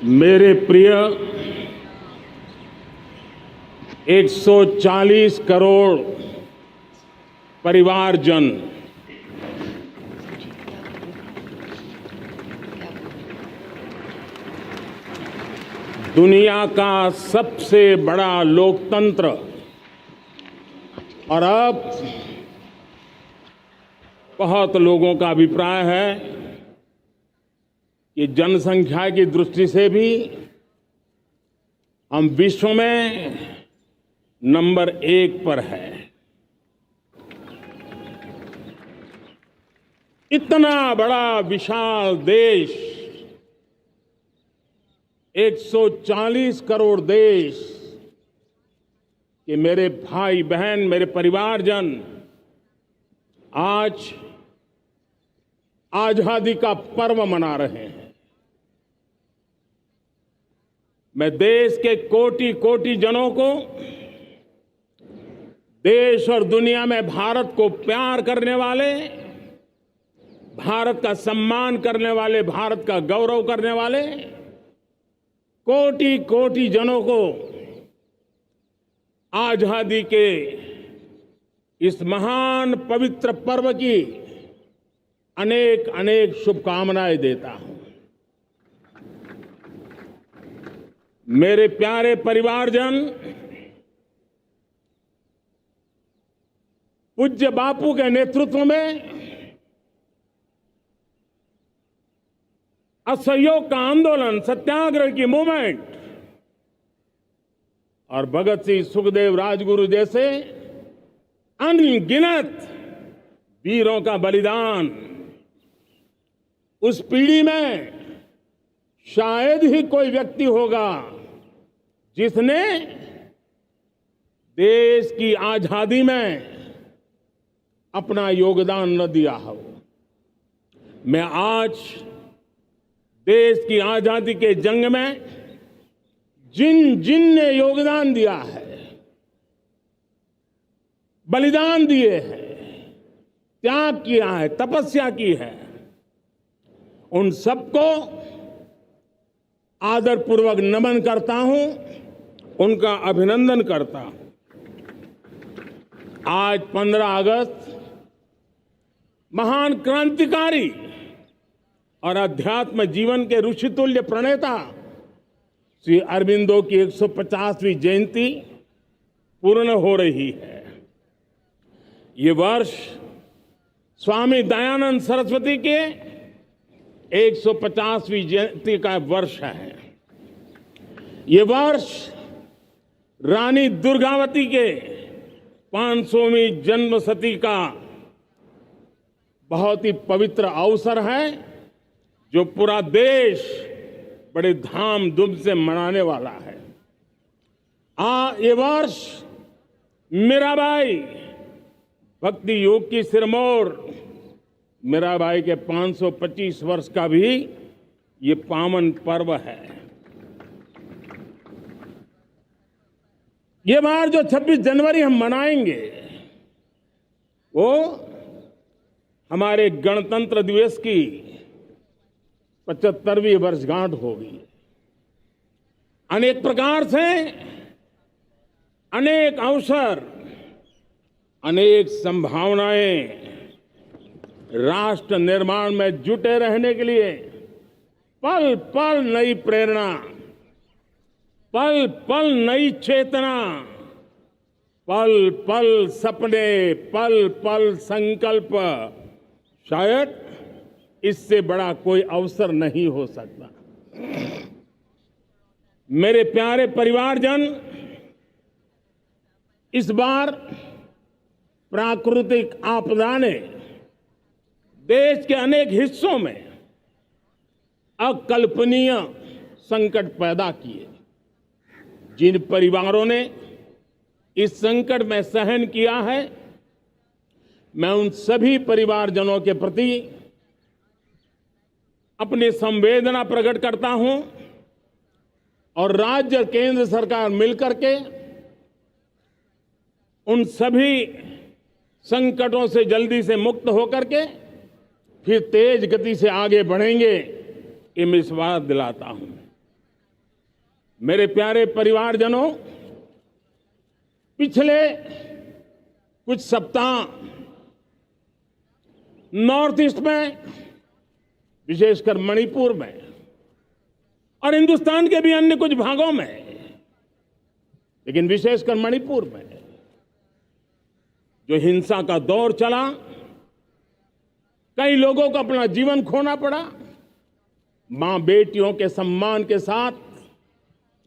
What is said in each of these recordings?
मेरे प्रिय 140 करोड़ परिवारजन, दुनिया का सबसे बड़ा लोकतंत्र और अब बहुत लोगों का अभिप्राय है कि जनसंख्या की दृष्टि से भी हम विश्व में नंबर 1 पर है। इतना बड़ा विशाल देश, 140 करोड़ देश के मेरे भाई बहन, मेरे परिवारजन आज आजादी का पर्व मना रहे हैं। मैं देश के कोटि कोटि जनों को, देश और दुनिया में भारत को प्यार करने वाले, भारत का सम्मान करने वाले, भारत का गौरव करने वाले कोटि कोटि जनों को आजादी के इस महान पवित्र पर्व की अनेक अनेक शुभकामनाएं देता हूं। मेरे प्यारे परिवारजन, पूज्य बापू के नेतृत्व में असहयोग का आंदोलन, सत्याग्रह की मूवमेंट और भगत सिंह, सुखदेव, राजगुरु जैसे अनगिनत वीरों का बलिदान, उस पीढ़ी में शायद ही कोई व्यक्ति होगा जिसने देश की आजादी में अपना योगदान न दिया हो। मैं आज देश की आजादी के जंग में जिन जिन ने योगदान दिया है, बलिदान दिए हैं, त्याग किया है, तपस्या की है, उन सबको आदरपूर्वक नमन करता हूं, उनका अभिनंदन करता हूं। आज 15 अगस्त महान क्रांतिकारी और अध्यात्म जीवन के ऋषितुल्य प्रणेता श्री अरबिंदो की 150वीं जयंती पूर्ण हो रही है। ये वर्ष स्वामी दयानंद सरस्वती के 150वीं जयंती का वर्ष है। ये वर्ष रानी दुर्गावती के 500वीं जन्मशती का बहुत ही पवित्र अवसर है, जो पूरा देश बड़े धामधूम से मनाने वाला है। ये वर्ष मीराबाई, भक्ति योग की सिरमौर मीराबाई के 525 वर्ष का भी ये पावन पर्व है। ये बार जो 26 जनवरी हम मनाएंगे, वो हमारे गणतंत्र दिवस की 75वीं वर्षगांठ होगी। अनेक प्रकार से अनेक अवसर, अनेक संभावनाएं राष्ट्र निर्माण में जुटे रहने के लिए पल पल नई प्रेरणा, पल पल नई चेतना, पल पल सपने, पल पल संकल्प, शायद इससे बड़ा कोई अवसर नहीं हो सकता। मेरे प्यारे परिवारजन, इस बार प्राकृतिक आपदा ने देश के अनेक हिस्सों में अकल्पनीय संकट पैदा किए। जिन परिवारों ने इस संकट में सहन किया है, मैं उन सभी परिवारजनों के प्रति अपनी संवेदना प्रकट करता हूं और राज्य और केंद्र सरकार मिलकर के उन सभी संकटों से जल्दी से मुक्त होकर के फिर तेज गति से आगे बढ़ेंगे, ये मैं विश्वास दिलाता हूं। मेरे प्यारे परिवारजनों, पिछले कुछ सप्ताह नॉर्थ ईस्ट में, विशेषकर मणिपुर में और हिंदुस्तान के भी अन्य कुछ भागों में, लेकिन विशेषकर मणिपुर में जो हिंसा का दौर चला, कई लोगों को अपना जीवन खोना पड़ा, मां बेटियों के सम्मान के साथ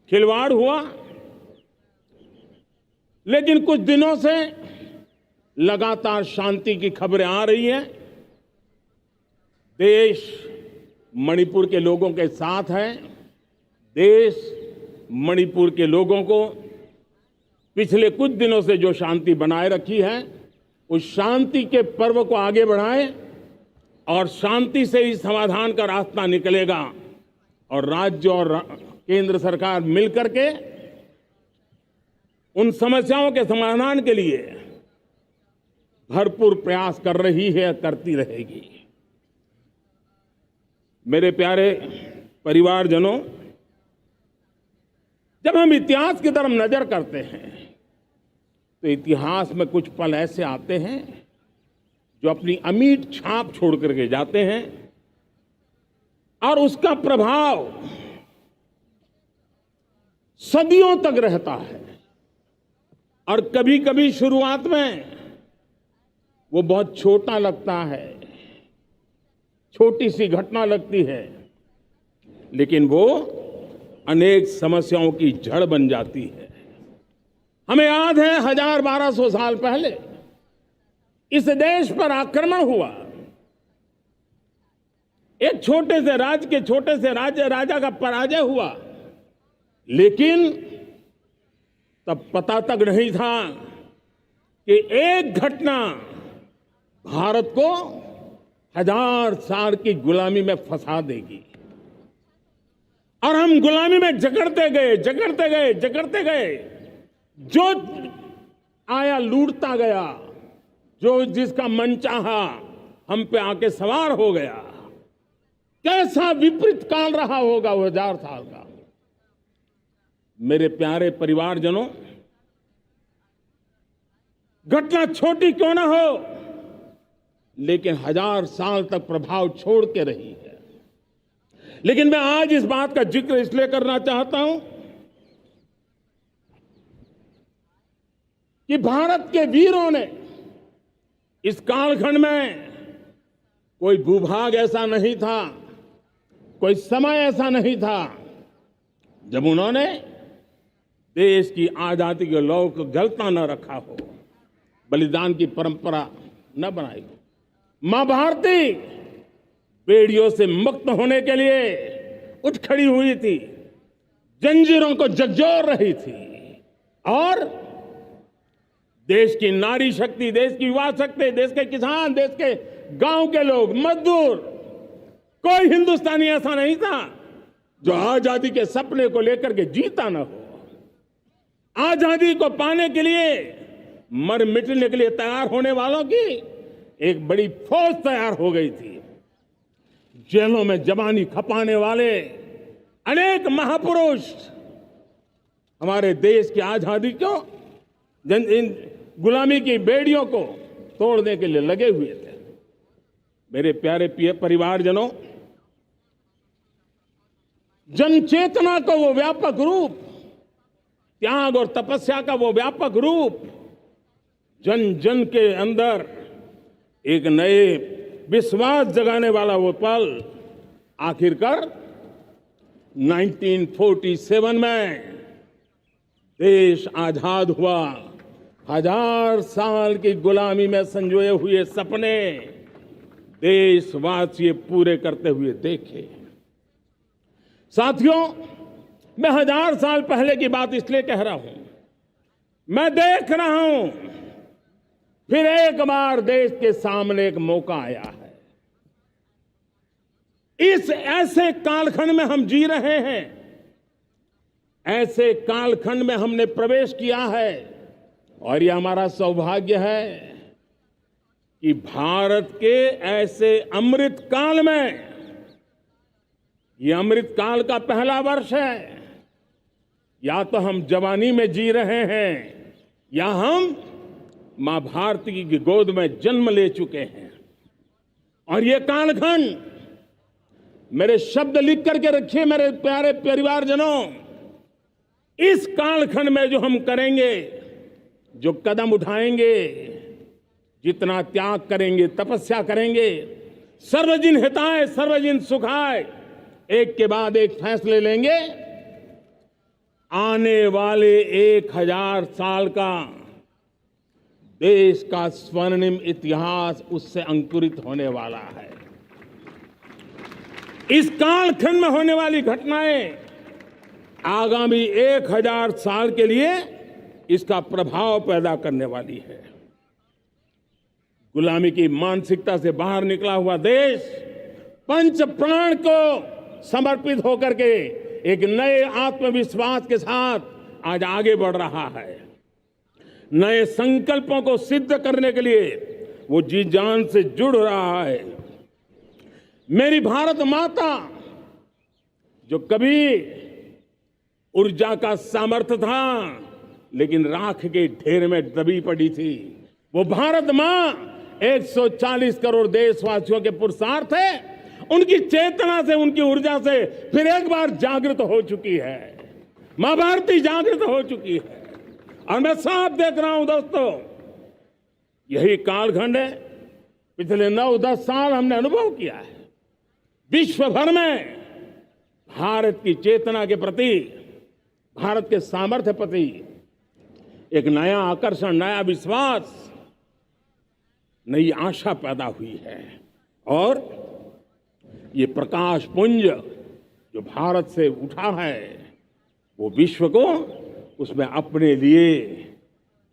खिलवाड़ हुआ। लेकिन कुछ दिनों से लगातार शांति की खबरें आ रही हैं। देश मणिपुर के लोगों के साथ है। देश मणिपुर के लोगों को पिछले कुछ दिनों से जो शांति बनाए रखी है, उस शांति के पर्व को आगे बढ़ाए और शांति से ही समाधान का रास्ता निकलेगा और राज्य और केंद्र सरकार मिलकर के उन समस्याओं के समाधान के लिए भरपूर प्रयास कर रही है, करती रहेगी। मेरे प्यारे परिवारजनों, जब हम इतिहास की तरफ नजर करते हैं तो इतिहास में कुछ पल ऐसे आते हैं जो अपनी अमिट छाप छोड़ करके जाते हैं और उसका प्रभाव सदियों तक रहता है। और कभी कभी शुरुआत में वो बहुत छोटा लगता है, छोटी सी घटना लगती है, लेकिन वो अनेक समस्याओं की जड़ बन जाती है। हमें याद है 1200 साल पहले इस देश पर आक्रमण हुआ। एक छोटे से राज्य के छोटे से राजा का पराजय हुआ, लेकिन तब पता तक नहीं था कि एक घटना भारत को 1000 साल की गुलामी में फंसा देगी। और हम गुलामी में जकड़ते गए, जो आया लूटता गया, जो जिसका मन चाहा हम पे आके सवार हो गया। कैसा विपरीत काल रहा होगा वो 1000 साल का। मेरे प्यारे परिवारजनों, घटना छोटी क्यों ना हो, लेकिन 1000 साल तक प्रभाव छोड़ के रही है। लेकिन मैं आज इस बात का जिक्र इसलिए करना चाहता हूं कि भारत के वीरों ने इस कालखंड में कोई भूभाग ऐसा नहीं था, कोई समय ऐसा नहीं था जब उन्होंने देश की आजादी के लौ को जलता न रखा हो, बलिदान की परंपरा न बनाई हो। मां भारती बेड़ियों से मुक्त होने के लिए उठ खड़ी हुई थी, जंजीरों को झकझोर रही थी और देश की नारी शक्ति, देश की युवा शक्ति, देश के किसान, देश के गांव के लोग, मजदूर, कोई हिंदुस्तानी ऐसा नहीं था जो आजादी के सपने को लेकर के जीता न हो। आजादी को पाने के लिए मर मिटने के लिए तैयार होने वालों की एक बड़ी फौज तैयार हो गई थी। जेलों में जवानी खपाने वाले अनेक महापुरुष हमारे देश की आजादी को, इन गुलामी की बेड़ियों को तोड़ने के लिए लगे हुए थे। मेरे प्यारे परिवारजनों, जनचेतना का वो व्यापक रूप, त्याग और तपस्या का वो व्यापक रूप, जन जन के अंदर एक नए विश्वास जगाने वाला वो पल आखिरकार 1947 में देश आजाद हुआ। 1000 साल की गुलामी में संजोए हुए सपने देशवासी पूरे करते हुए देखे। साथियों, मैं 1000 साल पहले की बात इसलिए कह रहा हूं, मैं देख रहा हूं फिर एक बार देश के सामने एक मौका आया है। इस ऐसे कालखंड में हम जी रहे हैं, ऐसे कालखंड में हमने प्रवेश किया है और यह हमारा सौभाग्य है कि भारत के ऐसे अमृत काल में, यह अमृत काल का पहला वर्ष है, या तो हम जवानी में जी रहे हैं या हम मां भारती की गोद में जन्म ले चुके हैं। और ये कालखंड, मेरे शब्द लिख करके रखिए मेरे प्यारे परिवारजनों, इस कालखंड में जो हम करेंगे, जो कदम उठाएंगे, जितना त्याग करेंगे, तपस्या करेंगे, सर्वजन हिताय सर्वजन सुखाय, एक के बाद एक फैसले लेंगे, आने वाले 1000 साल का देश का स्वर्णिम इतिहास उससे अंकुरित होने वाला है। इस कालखंड में होने वाली घटनाएं आगामी 1000 साल के लिए इसका प्रभाव पैदा करने वाली है। गुलामी की मानसिकता से बाहर निकला हुआ देश पंच प्राण को समर्पित होकर के एक नए आत्मविश्वास के साथ आज आगे बढ़ रहा है। नए संकल्पों को सिद्ध करने के लिए वो जी जान से जुड़ रहा है। मेरी भारत माता, जो कभी ऊर्जा का सामर्थ्य था लेकिन राख के ढेर में दबी पड़ी थी, वो भारत मां 140 करोड़ देशवासियों के पुरुषार्थ है, उनकी चेतना से, उनकी ऊर्जा से फिर एक बार जागृत हो चुकी है। मां भारती जागृत हो चुकी है। और मैं साफ देख रहा हूं दोस्तों, यही कालखंड है, पिछले 9-10 साल हमने अनुभव किया है। विश्व भर में भारत की चेतना के प्रति, भारत के सामर्थ्य प्रति एक नया आकर्षण, नया विश्वास, नई आशा पैदा हुई है। और ये प्रकाश पुंज जो भारत से उठा है, वो विश्व को उसमें अपने लिए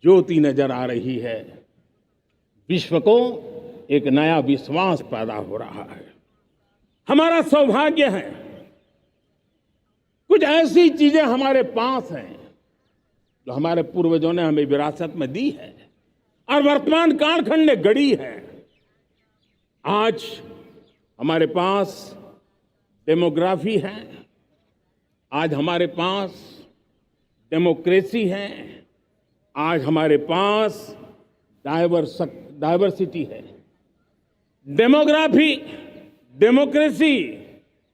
ज्योति नजर आ रही है। विश्व को एक नया विश्वास पैदा हो रहा है। हमारा सौभाग्य है, कुछ ऐसी चीजें हमारे पास हैं जो हमारे पूर्वजों ने हमें विरासत में दी है और वर्तमान कालखंड ने गढ़ी है। आज हमारे पास डेमोग्राफी है, आज हमारे पास डेमोक्रेसी है, आज हमारे पास डाइवर्सिटी है। डेमोग्राफी, डेमोक्रेसी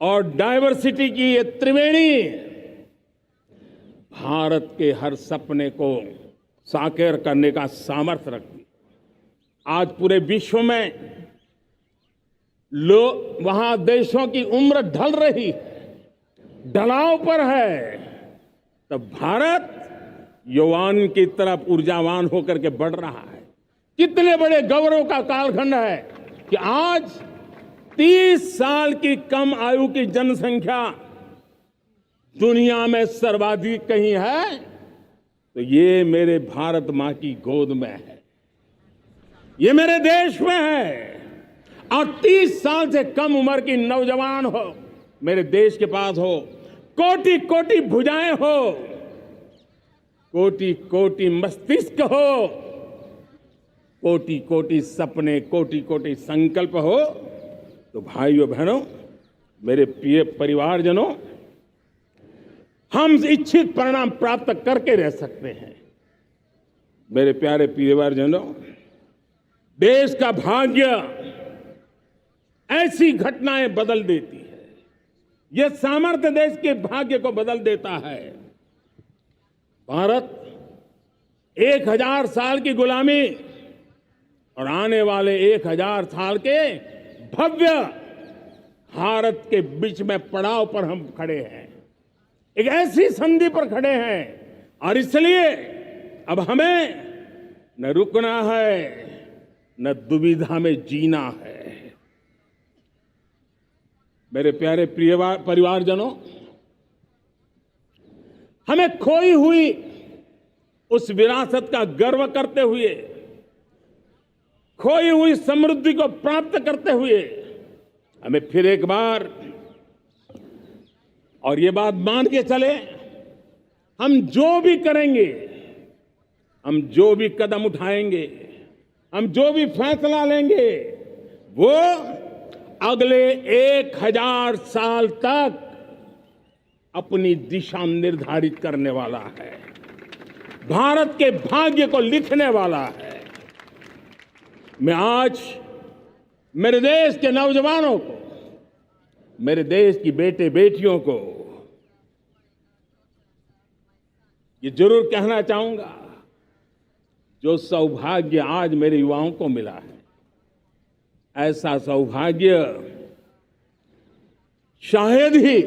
और डाइवर्सिटी की ये त्रिवेणी भारत के हर सपने को साकार करने का सामर्थ्य रखती। आज पूरे विश्व में वहां देशों की उम्र ढल रही है, ढलाव पर है, तब भारत यौवन की तरफ ऊर्जावान होकर के बढ़ रहा है। कितने बड़े गौरव का कालखंड है कि आज 30 साल की कम आयु की जनसंख्या दुनिया में सर्वाधिक कहीं है तो ये मेरे भारत मां की गोद में है, ये मेरे देश में है। और 30 साल से कम उम्र की नौजवान हो मेरे देश के पास हो, कोटि कोटि भुजाएं हो, कोटि कोटि मस्तिष्क हो, कोटि कोटि सपने, कोटि कोटि संकल्प हो, तो भाइयों बहनों, मेरे प्रिय परिवारजनों, हम इच्छित परिणाम प्राप्त करके रह सकते हैं। मेरे प्यारे परिवारजनों, देश का भाग्य ऐसी घटनाएं बदल देती है। यह सामर्थ्य देश के भाग्य को बदल देता है। भारत 1000 साल की गुलामी और आने वाले 1000 साल के भव्य भारत के बीच में पड़ाव पर हम खड़े हैं, एक ऐसी संधि पर खड़े हैं। और इसलिए अब हमें न रुकना है, न दुविधा में जीना है। मेरे प्यारे प्रिय परिवारजनों, हमें खोई हुई उस विरासत का गर्व करते हुए, खोई हुई समृद्धि को प्राप्त करते हुए, हमें फिर एक बार, और ये बात मान के चले, हम जो भी करेंगे, हम जो भी कदम उठाएंगे, हम जो भी फैसला लेंगे, वो अगले 1000 साल तक अपनी दिशा निर्धारित करने वाला है, भारत के भाग्य को लिखने वाला है। मैं आज मेरे देश के नौजवानों को, मेरे देश की बेटे बेटियों को ये जरूर कहना चाहूंगा, जो सौभाग्य आज मेरे युवाओं को मिला है, ऐसा सौभाग्य शायद ही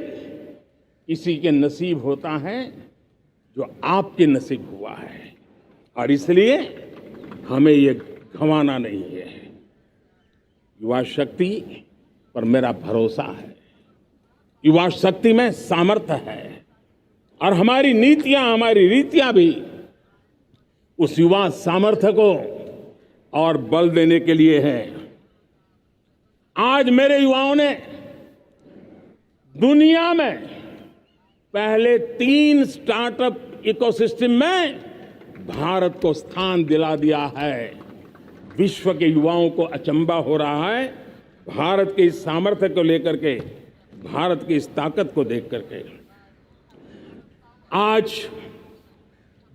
किसी के नसीब होता है जो आपके नसीब हुआ है, और इसलिए हमें ये गंवाना नहीं है। युवा शक्ति पर मेरा भरोसा है, युवा शक्ति में सामर्थ्य है, और हमारी नीतियां, हमारी रीतियां भी उस युवा सामर्थ्य को और बल देने के लिए है। आज मेरे युवाओं ने दुनिया में पहले 3 स्टार्टअप इकोसिस्टम में भारत को स्थान दिला दिया है। विश्व के युवाओं को अचंभा हो रहा है भारत के इस सामर्थ्य को लेकर के, भारत की इस ताकत को देख करके। आज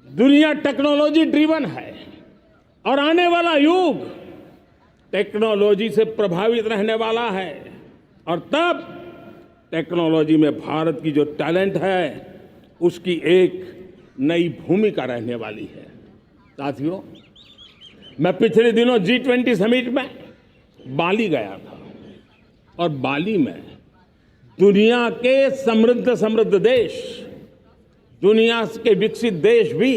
दुनिया टेक्नोलॉजी ड्रिवन है, और आने वाला युग टेक्नोलॉजी से प्रभावित रहने वाला है, और तब टेक्नोलॉजी में भारत की जो टैलेंट है उसकी एक नई भूमिका रहने वाली है। साथियों, मैं पिछले दिनों G20 समिट में बाली गया था, और बाली में दुनिया के समृद्ध देश, दुनिया के विकसित देश भी,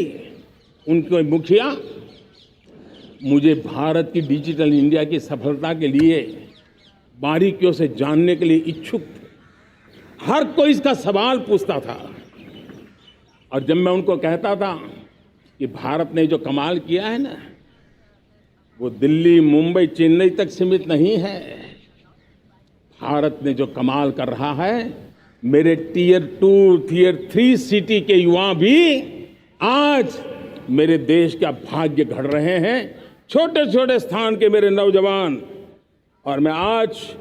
उनके मुखिया मुझे भारत की डिजिटल इंडिया की सफलता के लिए बारीकियों से जानने के लिए इच्छुक थे। हर कोई इसका सवाल पूछता था, और जब मैं उनको कहता था कि भारत ने जो कमाल किया है ना, वो दिल्ली, मुंबई, चेन्नई तक सीमित नहीं है। भारत ने जो कमाल कर रहा है, मेरे टियर 2, टियर 3 सिटी के युवा भी आज मेरे देश का भाग्य गढ़ रहे हैं। छोटे छोटे स्थान के मेरे नौजवान, और मैं आज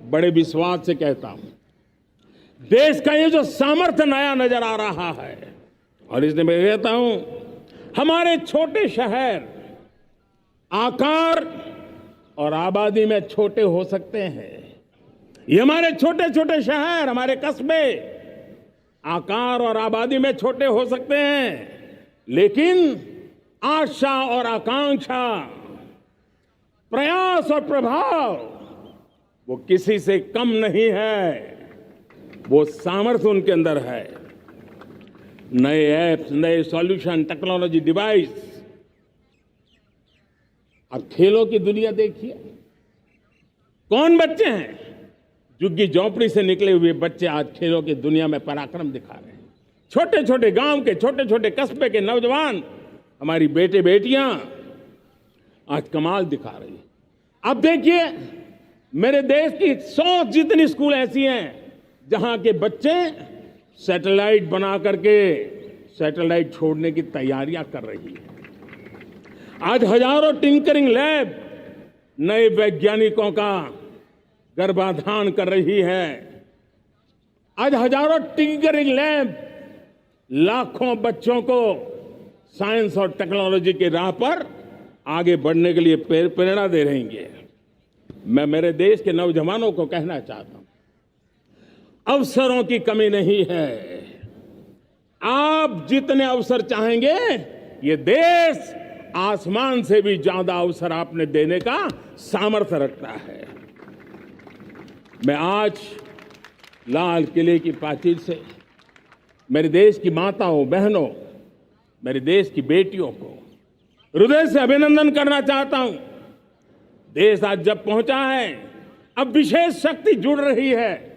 बड़े विश्वास से कहता हूं, देश का ये जो सामर्थ्य नया नजर आ रहा है, और इसलिए मैं कहता हूं, हमारे छोटे शहर आकार और आबादी में छोटे हो सकते हैं। ये हमारे छोटे छोटे शहर, हमारे कस्बे आकार और आबादी में छोटे हो सकते हैं, लेकिन आशा और आकांक्षा, प्रयास और प्रभाव वो किसी से कम नहीं है। वो सामर्थ्य उनके अंदर है। नए ऐप्स, नए सॉल्यूशन, टेक्नोलॉजी डिवाइस। अब खेलों की दुनिया देखिए, कौन बच्चे हैं? झुग्गी झोंपड़ी से निकले हुए बच्चे आज खेलों की दुनिया में पराक्रम दिखा रहे हैं। छोटे छोटे गांव के, छोटे छोटे कस्बे के नौजवान, हमारी बेटे बेटियां आज कमाल दिखा रही हैं। अब देखिए, मेरे देश की 100 जितनी स्कूल ऐसी हैं जहां के बच्चे सैटेलाइट बना करके सैटेलाइट छोड़ने की तैयारियां कर रही है। आज हजारों टिंकरिंग लैब नए वैज्ञानिकों का गर्भाधान कर रही है। आज हजारों टिंकरिंग लैब लाखों बच्चों को साइंस और टेक्नोलॉजी के राह पर आगे बढ़ने के लिए प्रेरणा दे रही है। मैं मेरे देश के नौजवानों को कहना चाहता हूं, अवसरों की कमी नहीं है। आप जितने अवसर चाहेंगे, ये देश आसमान से भी ज्यादा अवसर आपने देने का सामर्थ्य रखता है। मैं आज लाल किले की प्राचीर से मेरे देश की माताओं, बहनों, मेरे देश की बेटियों को हृदय से अभिनंदन करना चाहता हूं। देश आज जब पहुंचा है, अब विशेष शक्ति जुड़ रही है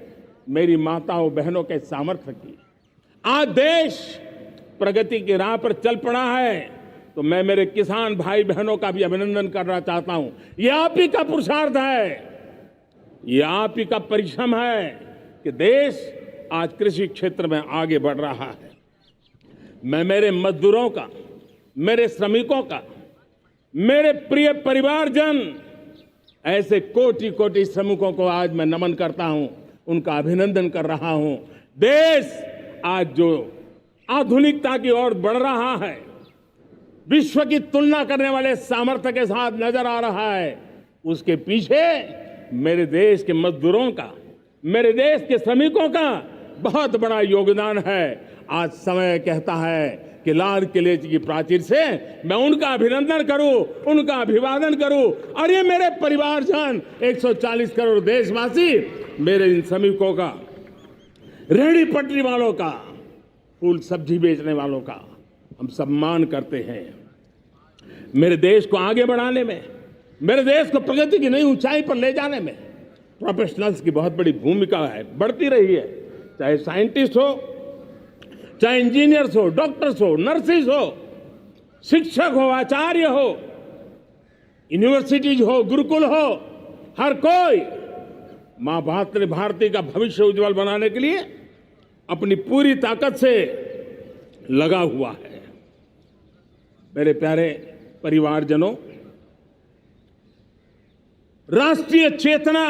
मेरी माताओं बहनों के सामर्थ्य की। आज देश प्रगति की राह पर चल पड़ा है, तो मैं मेरे किसान भाई बहनों का भी अभिनंदन करना चाहता हूं। ये आप ही का पुरुषार्थ है, ये आप ही का परिश्रम है कि देश आज कृषि क्षेत्र में आगे बढ़ रहा है। मैं मेरे मजदूरों का, मेरे श्रमिकों का, मेरे प्रिय परिवारजन, ऐसे कोटि कोटि श्रमिकों को आज मैं नमन करता हूं, उनका अभिनंदन कर रहा हूं। देश आज जो आधुनिकता की ओर बढ़ रहा है, विश्व की तुलना करने वाले सामर्थ्य के साथ नजर आ रहा है, उसके पीछे मेरे देश के मजदूरों का, मेरे देश के श्रमिकों का बहुत बड़ा योगदान है। आज समय कहता है कि लाल किले की प्राचीर से मैं उनका अभिनंदन करूं, उनका अभिवादन करूं, और ये मेरे परिवारजन 140 करोड़ देशवासी, मेरे इन श्रमिकों का, रेहड़ी पटरी वालों का, फूल सब्जी बेचने वालों का हम सम्मान करते हैं। मेरे देश को आगे बढ़ाने में, मेरे देश को प्रगति की नई ऊंचाई पर ले जाने में प्रोफेशनल्स की बहुत बड़ी भूमिका है, बढ़ती रही है। चाहे साइंटिस्ट हो, चाहे इंजीनियर्स हो, डॉक्टर्स हो, नर्सिस हो, शिक्षक हो, आचार्य हो, यूनिवर्सिटीज हो, गुरुकुल हो, हर कोई मां भारती का भविष्य उज्जवल बनाने के लिए अपनी पूरी ताकत से लगा हुआ है। मेरे प्यारे परिवारजनों, राष्ट्रीय चेतना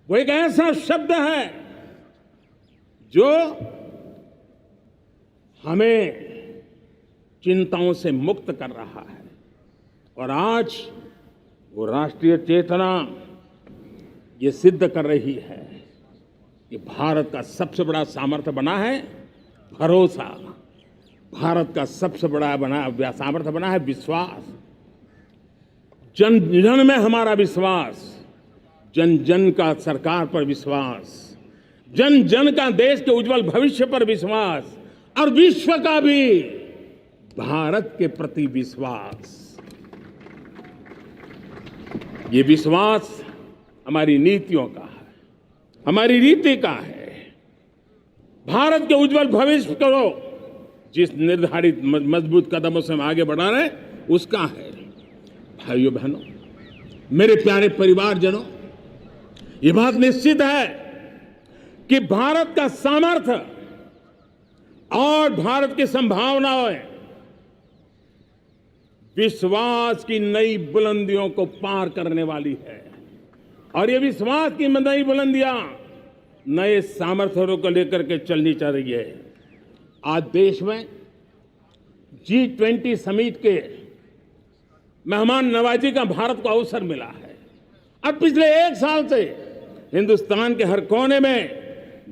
वो एक ऐसा शब्द है जो हमें चिंताओं से मुक्त कर रहा है, और आज वो राष्ट्रीय चेतना ये सिद्ध कर रही है कि भारत का सबसे बड़ा सामर्थ्य बना है भरोसा, भारत का सबसे बड़ा सामर्थ्य बना है विश्वास। जन जन में हमारा विश्वास, जन जन का सरकार पर विश्वास, जन जन का देश के उज्जवल भविष्य पर विश्वास, और विश्व का भी भारत के प्रति विश्वास। ये विश्वास हमारी नीतियों का है, हमारी रीति का है। भारत के उज्जवल भविष्य को जिस निर्धारित मजबूत कदमों से हम आगे बढ़ा रहे हैं, उसका है। भाइयों बहनों, मेरे प्यारे परिवारजनों, ये बात निश्चित है कि भारत का सामर्थ्य और भारत की संभावनाएं विश्वास की नई बुलंदियों को पार करने वाली है, और ये विश्वास की नई बुलंदियां नए सामर्थ्यों को लेकर के चलनी चाह रही है। आज देश में G20 समिट के मेहमान नवाजी का भारत को अवसर मिला है। अब पिछले एक साल से हिंदुस्तान के हर कोने में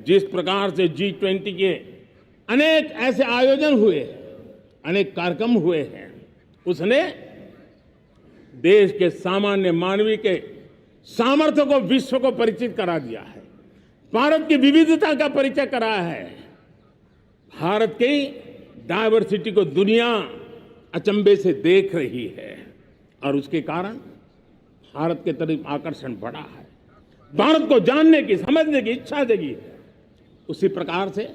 जिस प्रकार से G20 के अनेक ऐसे आयोजन हुए, अनेक कार्यक्रम हुए हैं, उसने देश के सामान्य मानवी के सामर्थ्य को विश्व को परिचित करा दिया है, भारत की विविधता का परिचय कराया है, भारत की डायवर्सिटी को दुनिया अचंभे से देख रही है, और उसके कारण भारत के तरफ आकर्षण बढ़ा है, भारत को जानने की, समझने की इच्छा जगी है। उसी प्रकार से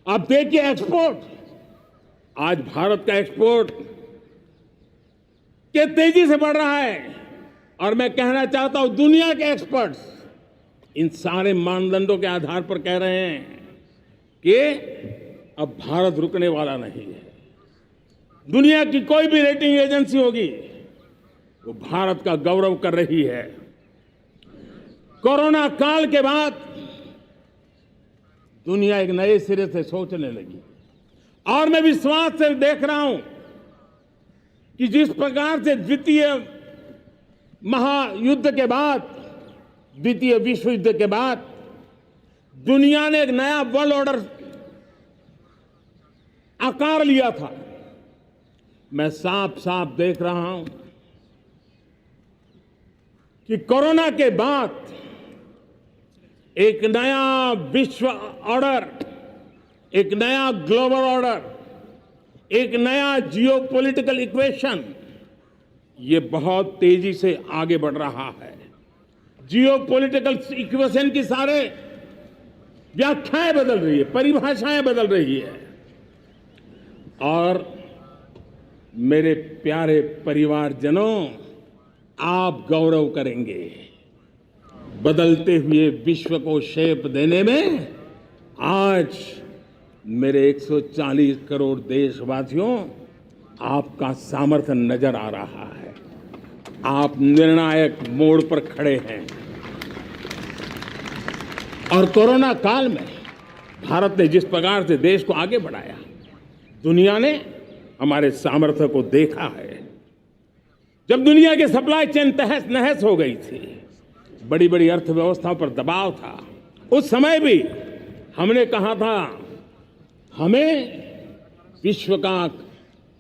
आप देखिए एक्सपोर्ट, आज भारत का एक्सपोर्ट के तेजी से बढ़ रहा है, और मैं कहना चाहता हूं दुनिया के एक्सपर्ट्स इन सारे मानदंडों के आधार पर कह रहे हैं कि अब भारत रुकने वाला नहीं है। दुनिया की कोई भी रेटिंग एजेंसी होगी वो भारत का गौरव कर रही है। कोरोना काल के बाद दुनिया एक नए सिरे से सोचने लगी, और मैं विश्वास से देख रहा हूं कि जिस प्रकार से द्वितीय महायुद्ध के बाद, द्वितीय विश्व युद्ध के बाद दुनिया ने एक नया वर्ल्ड ऑर्डर आकार लिया था, मैं साफ साफ देख रहा हूं कि कोरोना के बाद एक नया विश्व ऑर्डर, एक नया ग्लोबल ऑर्डर, एक नया जियोपॉलिटिकल इक्वेशन, ये बहुत तेजी से आगे बढ़ रहा है। जियोपॉलिटिकल इक्वेशन की सारे व्याख्याएं बदल रही है, परिभाषाएं बदल रही है, और मेरे प्यारे परिवारजनों, आप गौरव करेंगे। बदलते हुए विश्व को शेप देने में आज मेरे 140 करोड़ देशवासियों आपका सामर्थ्य नजर आ रहा है। आप निर्णायक मोड़ पर खड़े हैं। और कोरोना काल में भारत ने जिस प्रकार से देश को आगे बढ़ाया, दुनिया ने हमारे सामर्थ्य को देखा है। जब दुनिया की सप्लाई चेन तहस नहस हो गई थी, बड़ी बड़ी अर्थव्यवस्थाओं पर दबाव था, उस समय भी हमने कहा था हमें विश्व का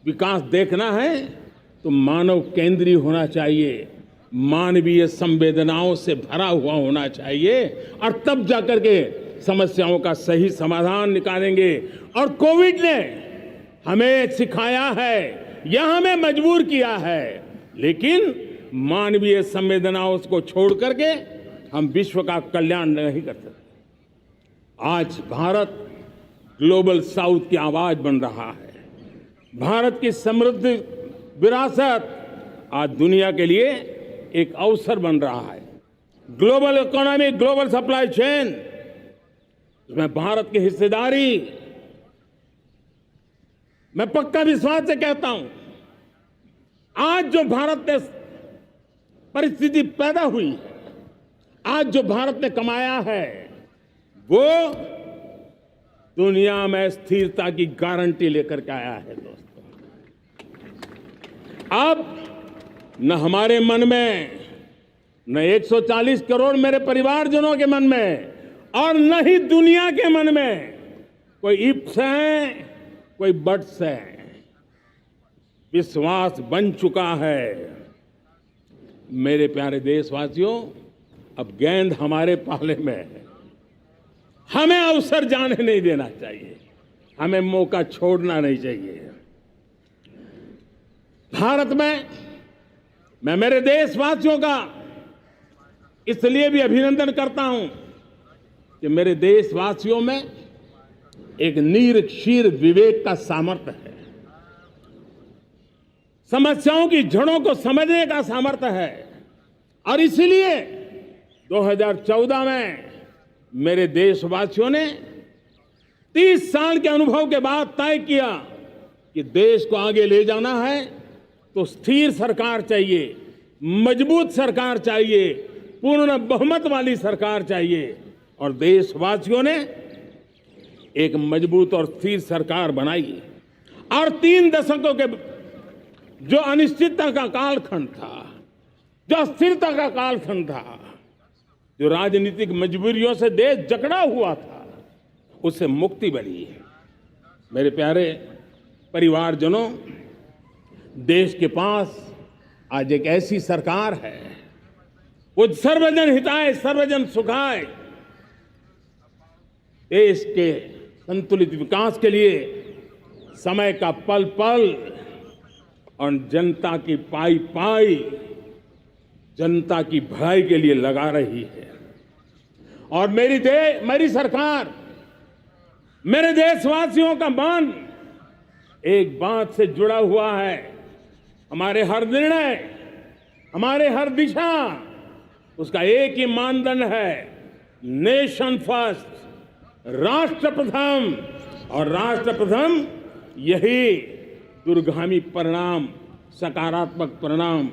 विकास देखना है तो मानव केंद्रीय होना चाहिए, मानवीय संवेदनाओं से भरा हुआ होना चाहिए, और तब जाकर के समस्याओं का सही समाधान निकालेंगे। और कोविड ने हमें सिखाया है या हमें मजबूर किया है, लेकिन मानवीय संवेदनाओं को छोड़ करके हम विश्व का कल्याण नहीं कर सकते। आज भारत ग्लोबल साउथ की आवाज बन रहा है। भारत की समृद्ध विरासत आज दुनिया के लिए एक अवसर बन रहा है। Global economy, global supply chain, इसमें भारत की हिस्सेदारी, मैं पक्का विश्वास से कहता हूं, आज जो भारत ने परिस्थिति पैदा हुई है, आज जो भारत ने कमाया है, वो दुनिया में स्थिरता की गारंटी लेकर के आया है। दोस्तों, अब न हमारे मन में, न 140 करोड़ मेरे परिवारजनों के मन में, और न ही दुनिया के मन में कोई इफ्स है, कोई बट्स है। विश्वास बन चुका है। मेरे प्यारे देशवासियों, अब गेंद हमारे पाले में है। हमें अवसर जाने नहीं देना चाहिए, हमें मौका छोड़ना नहीं चाहिए। भारत में मैं मेरे देशवासियों का इसलिए भी अभिनंदन करता हूं कि मेरे देशवासियों में एक नीर-क्षीर विवेक का सामर्थ्य है, समस्याओं की जड़ों को समझने का सामर्थ्य है। और इसलिए 2014 में मेरे देशवासियों ने 30 साल के अनुभव के बाद तय किया कि देश को आगे ले जाना है तो स्थिर सरकार चाहिए, मजबूत सरकार चाहिए, पूर्ण बहुमत वाली सरकार चाहिए। और देशवासियों ने एक मजबूत और स्थिर सरकार बनाई। और 3 दशकों के जो अनिश्चितता का कालखंड था, जो अस्थिरता का कालखंड था, जो राजनीतिक मजबूरियों से देश जकड़ा हुआ था, उससे मुक्ति मिली। मेरे प्यारे परिवारजनों, देश के पास आज एक ऐसी सरकार है, वो सर्वजन हिताय सर्वजन सुखाय, देश के संतुलित विकास के लिए समय का पल पल और जनता की पाई पाई, जनता की भलाई के लिए लगा रही है। और मेरी सरकार, मेरे देशवासियों का मन एक बात से जुड़ा हुआ है। हमारे हर निर्णय, हमारे हर दिशा, उसका एक ही मानदंड है, नेशन फर्स्ट, राष्ट्र प्रथम। और राष्ट्र प्रथम यही दूरगामी परिणाम, सकारात्मक परिणाम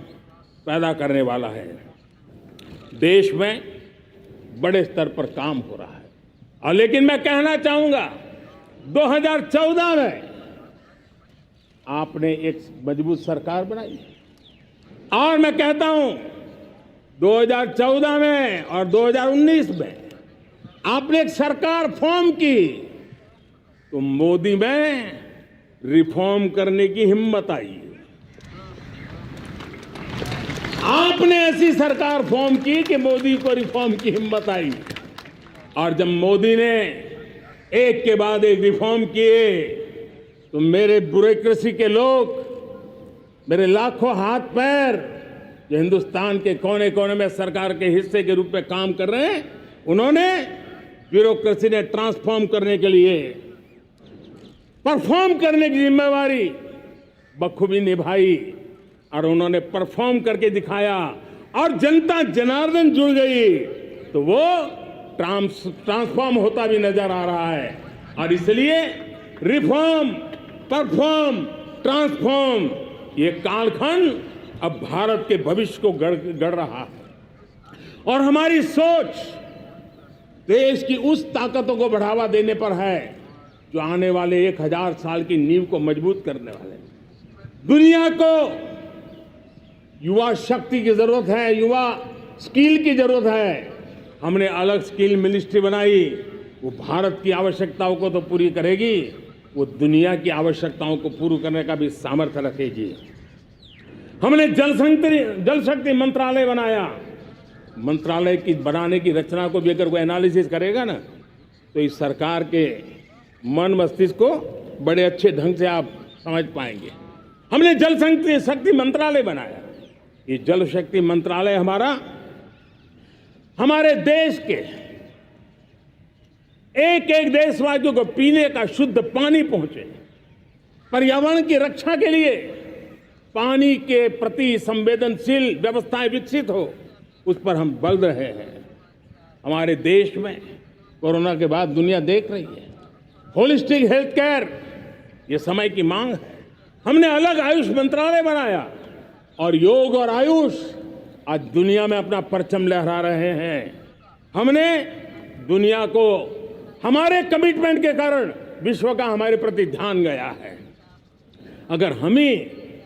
पैदा करने वाला है। देश में बड़े स्तर पर काम हो रहा है। और लेकिन मैं कहना चाहूंगा, 2014 में आपने एक मजबूत सरकार बनाई, और मैं कहता हूं 2014 में और 2019 में आपने एक सरकार फॉर्म की, तो मोदी में रिफॉर्म करने की हिम्मत आई। आपने ऐसी सरकार फॉर्म की कि मोदी को रिफॉर्म की हिम्मत आई। और जब मोदी ने एक के बाद एक रिफॉर्म किए, तो मेरे ब्यूरोक्रेसी के लोग, मेरे लाखों हाथ पैर जो हिंदुस्तान के कोने कोने में सरकार के हिस्से के रूप में काम कर रहे हैं, उन्होंने, ब्यूरोक्रेसी ने ट्रांसफॉर्म करने के लिए, परफॉर्म करने की जिम्मेवारी बखूबी निभाई। और उन्होंने परफॉर्म करके दिखाया, और जनता जनार्दन जुड़ गई, तो वो ट्रांसफॉर्म होता भी नजर आ रहा है। और इसलिए रिफॉर्म, परफॉर्म, ट्रांसफॉर्म, ये कालखंड अब भारत के भविष्य को गढ़ रहा है। और हमारी सोच देश की उस ताकतों को बढ़ावा देने पर है जो आने वाले 1000 साल की नींव को मजबूत करने वाले हैं। दुनिया को युवा शक्ति की जरूरत है, युवा स्किल की जरूरत है। हमने अलग स्किल मिनिस्ट्री बनाई, वो भारत की आवश्यकताओं को तो पूरी करेगी, वो दुनिया की आवश्यकताओं को पूरी करने का भी सामर्थ्य रखेगी। हमने जल शक्ति मंत्रालय बनाया। मंत्रालय की बनाने की रचना को भी अगर कोई एनालिसिस करेगा ना, तो इस सरकार के मन मस्तिष्क को बड़े अच्छे ढंग से आप समझ पाएंगे। हमने जल शक्ति मंत्रालय बनाया। ये जल शक्ति मंत्रालय हमारे देश के एक एक देशवासियों को पीने का शुद्ध पानी पहुंचे, पर्यावरण की रक्षा के लिए पानी के प्रति संवेदनशील व्यवस्थाएं विकसित हो, उस पर हम बल रहे हैं। हमारे देश में कोरोना के बाद दुनिया देख रही है होलिस्टिक हेल्थ केयर, ये समय की मांग है। हमने अलग आयुष मंत्रालय बनाया और योग और आयुष आज दुनिया में अपना परचम लहरा रहे हैं। हमने दुनिया को हमारे कमिटमेंट के कारण विश्व का हमारे प्रति ध्यान गया है। अगर हम ही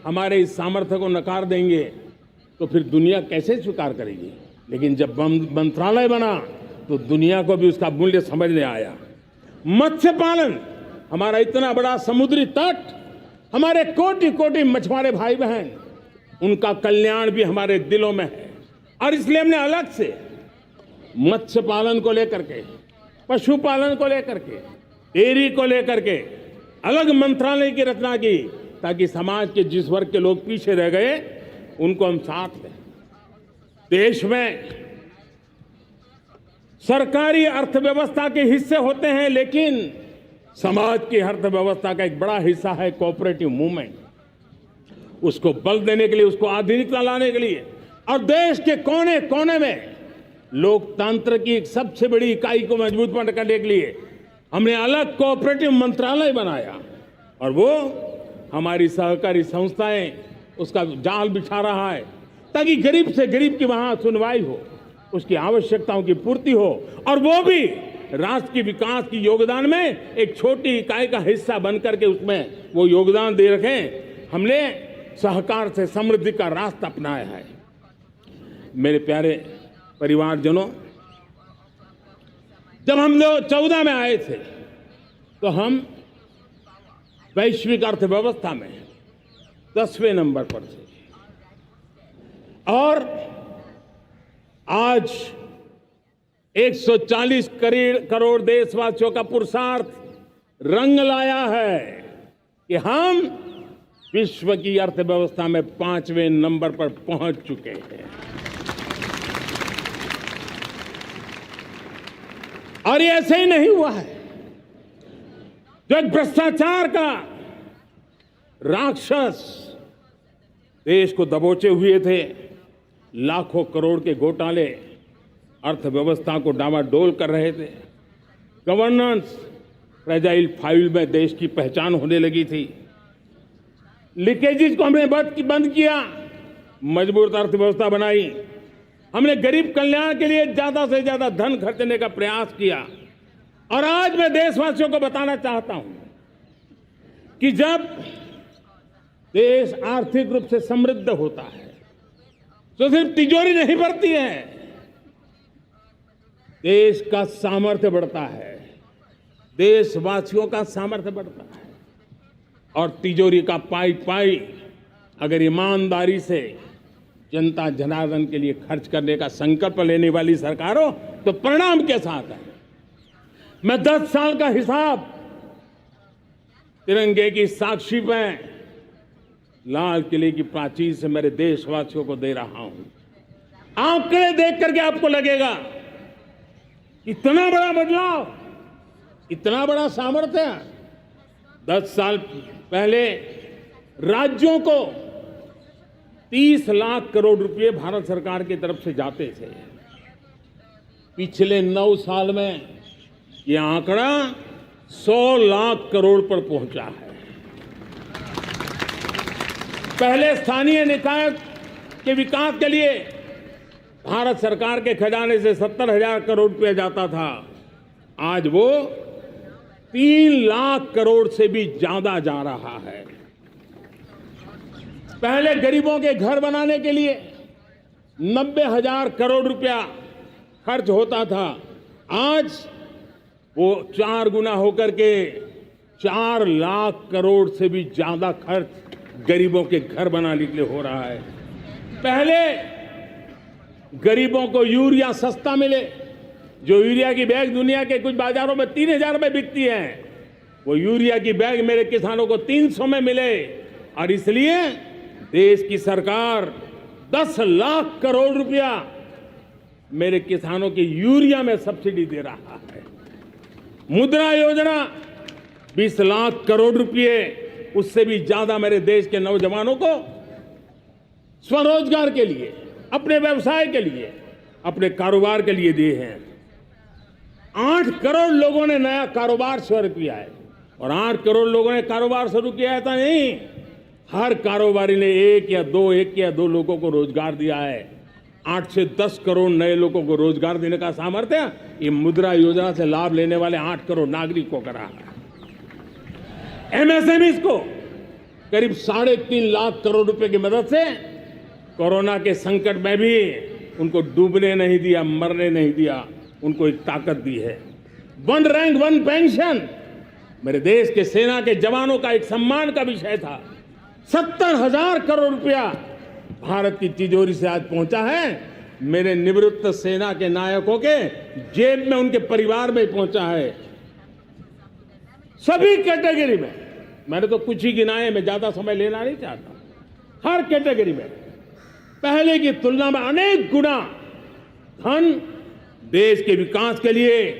हमारे इस सामर्थ्य को नकार देंगे तो फिर दुनिया कैसे स्वीकार करेगी। लेकिन जब मंत्रालय बना तो दुनिया को भी उसका मूल्य समझ में आया। मत्स्य पालन, हमारा इतना बड़ा समुद्री तट, हमारे कोटि कोटि मछुआरे भाई बहन, उनका कल्याण भी हमारे दिलों में है। और इसलिए हमने अलग से मत्स्य पालन को लेकर के, पशुपालन को लेकर के, डेयरी को लेकर के अलग मंत्रालय की रचना की, ताकि समाज के जिस वर्ग के लोग पीछे रह गए उनको हम साथ लें। देश में सरकारी अर्थव्यवस्था के हिस्से होते हैं, लेकिन समाज की अर्थव्यवस्था का एक बड़ा हिस्सा है कोऑपरेटिव मूवमेंट। उसको बल देने के लिए, उसको आधुनिकता लाने के लिए और देश के कोने कोने में लोकतंत्र की एक सबसे बड़ी इकाई को मजबूत करने के लिए हमने अलग कोऑपरेटिव मंत्रालय बनाया। और वो हमारी सहकारी संस्थाएं उसका जाल बिछा रहा है, ताकि गरीब से गरीब की वहां सुनवाई हो, उसकी आवश्यकताओं की पूर्ति हो, और वो भी राष्ट्र के विकास की योगदान में एक छोटी इकाई का हिस्सा बनकर के उसमें वो योगदान दे रखें। हमने सहकार से समृद्धि का रास्ता अपनाया है। मेरे प्यारे परिवारजनों, जब हम लोग 14 में आए थे तो हम वैश्विक अर्थव्यवस्था में 10वें नंबर पर थे, और आज 140 करोड़ देशवासियों का पुरुषार्थ रंग लाया है कि हम विश्व की अर्थव्यवस्था में 5वें नंबर पर पहुंच चुके हैं। और ये ऐसे ही नहीं हुआ है। जो एक भ्रष्टाचार का राक्षस देश को दबोचे हुए थे, लाखों करोड़ के घोटाले अर्थव्यवस्था को डामाडोल कर रहे थे, गवर्नेंस फ्रेजाइल फाइल में देश की पहचान होने लगी थी, लीकेजेस को हमने बंद किया, मजबूत अर्थव्यवस्था बनाई, हमने गरीब कल्याण के लिए ज्यादा से ज्यादा धन खर्चने का प्रयास किया। और आज मैं देशवासियों को बताना चाहता हूं कि जब देश आर्थिक रूप से समृद्ध होता है तो सिर्फ तिजोरी नहीं बढ़ती है, देश का सामर्थ्य बढ़ता है, देशवासियों का सामर्थ्य बढ़ता है। और तिजोरी का पाई पाई अगर ईमानदारी से जनता जनार्दन के लिए खर्च करने का संकल्प लेने वाली सरकार हो तो परिणाम कैसा आता है। मैं 10 साल का हिसाब तिरंगे की साक्षी में लाल किले की प्राचीर से मेरे देशवासियों को दे रहा हूं। आंकड़े देख करके आपको लगेगा इतना बड़ा बदलाव, इतना बड़ा सामर्थ्य। 10 साल पहले राज्यों को 30 लाख करोड़ रुपए भारत सरकार की तरफ से जाते थे। पिछले 9 साल में यह आंकड़ा 100 लाख करोड़ पर पहुंचा है। पहले स्थानीय निकाय के विकास के लिए भारत सरकार के खजाने से 70,000 करोड़ रुपया जाता था। आज वो 3 लाख करोड़ से भी ज्यादा जा रहा है। पहले गरीबों के घर बनाने के लिए 90,000 करोड़ रुपया खर्च होता था। आज वो 4 गुना होकर के 4 लाख करोड़ से भी ज्यादा खर्च गरीबों के घर बनाने के लिए हो रहा है। पहले गरीबों को यूरिया सस्ता मिले, जो यूरिया की बैग दुनिया के कुछ बाजारों में 3,000 में बिकती है, वो यूरिया की बैग मेरे किसानों को 300 में मिले। और इसलिए देश की सरकार 10 लाख करोड़ रुपया मेरे किसानों की यूरिया में सब्सिडी दे रहा है। मुद्रा योजना 20 लाख करोड़ रुपए, उससे भी ज्यादा मेरे देश के नौजवानों को स्वरोजगार के लिए, अपने व्यवसाय के लिए, अपने कारोबार के लिए दिए हैं। 8 करोड़ लोगों ने नया कारोबार शुरू किया है। और 8 करोड़ लोगों ने कारोबार शुरू किया है, ऐसा नहीं, हर कारोबारी ने एक या दो लोगों को रोजगार दिया है। 8 से 10 करोड़ नए लोगों को रोजगार देने का सामर्थ्य ये मुद्रा योजना से लाभ लेने वाले 8 करोड़ नागरिक को करा है। एमएसएमईज को करीब 3.5 लाख करोड़ रुपए की मदद से कोरोना के संकट में भी उनको डूबने नहीं दिया, मरने नहीं दिया, उनको एक ताकत दी है। 1 रैंक 1 पेंशन मेरे देश के सेना के जवानों का एक सम्मान का विषय था। 70,000 करोड़ रुपया भारत की तिजोरी से आज पहुंचा है, मेरे निवृत्त सेना के नायकों के जेब में, उनके परिवार में पहुंचा है। सभी कैटेगरी में, मैंने तो कुछ ही गिनाए, मैं ज्यादा समय लेना नहीं चाहता। हर कैटेगरी में पहले की तुलना में अनेक गुना धन देश के विकास के लिए,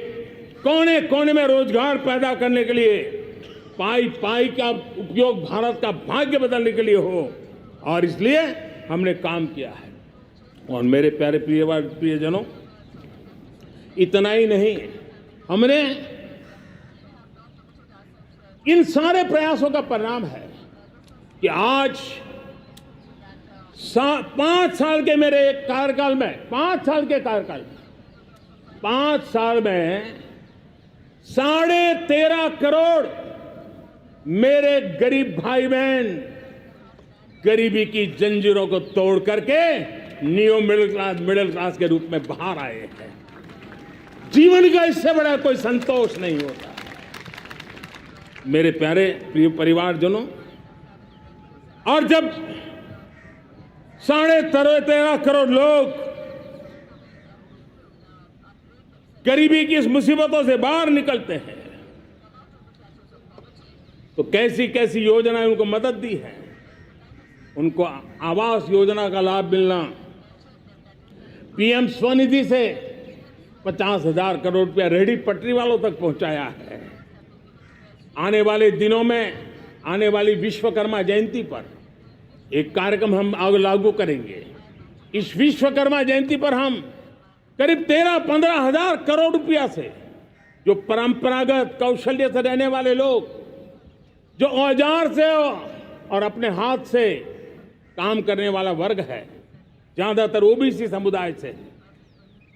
कोने कोने में रोजगार पैदा करने के लिए, पाई पाई का उपयोग भारत का भाग्य बदलने के लिए हो, और इसलिए हमने काम किया है। और मेरे प्यारे प्रियजनों, इतना ही नहीं, हमने इन सारे प्रयासों का परिणाम है कि आज 5 साल के मेरे एक कार्यकाल में, 5 साल के कार्यकाल में, 5 साल में 13.5 करोड़ मेरे गरीब भाई बहन गरीबी की जंजीरों को तोड़ करके न्यू मिडिल क्लास के रूप में बाहर आए हैं। जीवन का इससे बड़ा कोई संतोष नहीं होता। मेरे प्यारे प्रिय परिवारजनों, और जब 13.5 करोड़ लोग गरीबी की इस मुसीबतों से बाहर निकलते हैं, तो कैसी कैसी योजनाएं उनको मदद दी है। उनको आवास योजना का लाभ मिलना, पीएम स्वनिधि से 50,000 करोड़ रुपया रेहड़ी पटरी वालों तक पहुंचाया है। आने वाले दिनों में, आने वाली विश्वकर्मा जयंती पर एक कार्यक्रम हम लागू करेंगे। इस विश्वकर्मा जयंती पर हम करीब 13-15 हजार करोड़ रुपया से, जो परंपरागत कौशल्य से रहने वाले लोग, जो औजार से और अपने हाथ से काम करने वाला वर्ग है, ज्यादातर ओबीसी समुदाय से,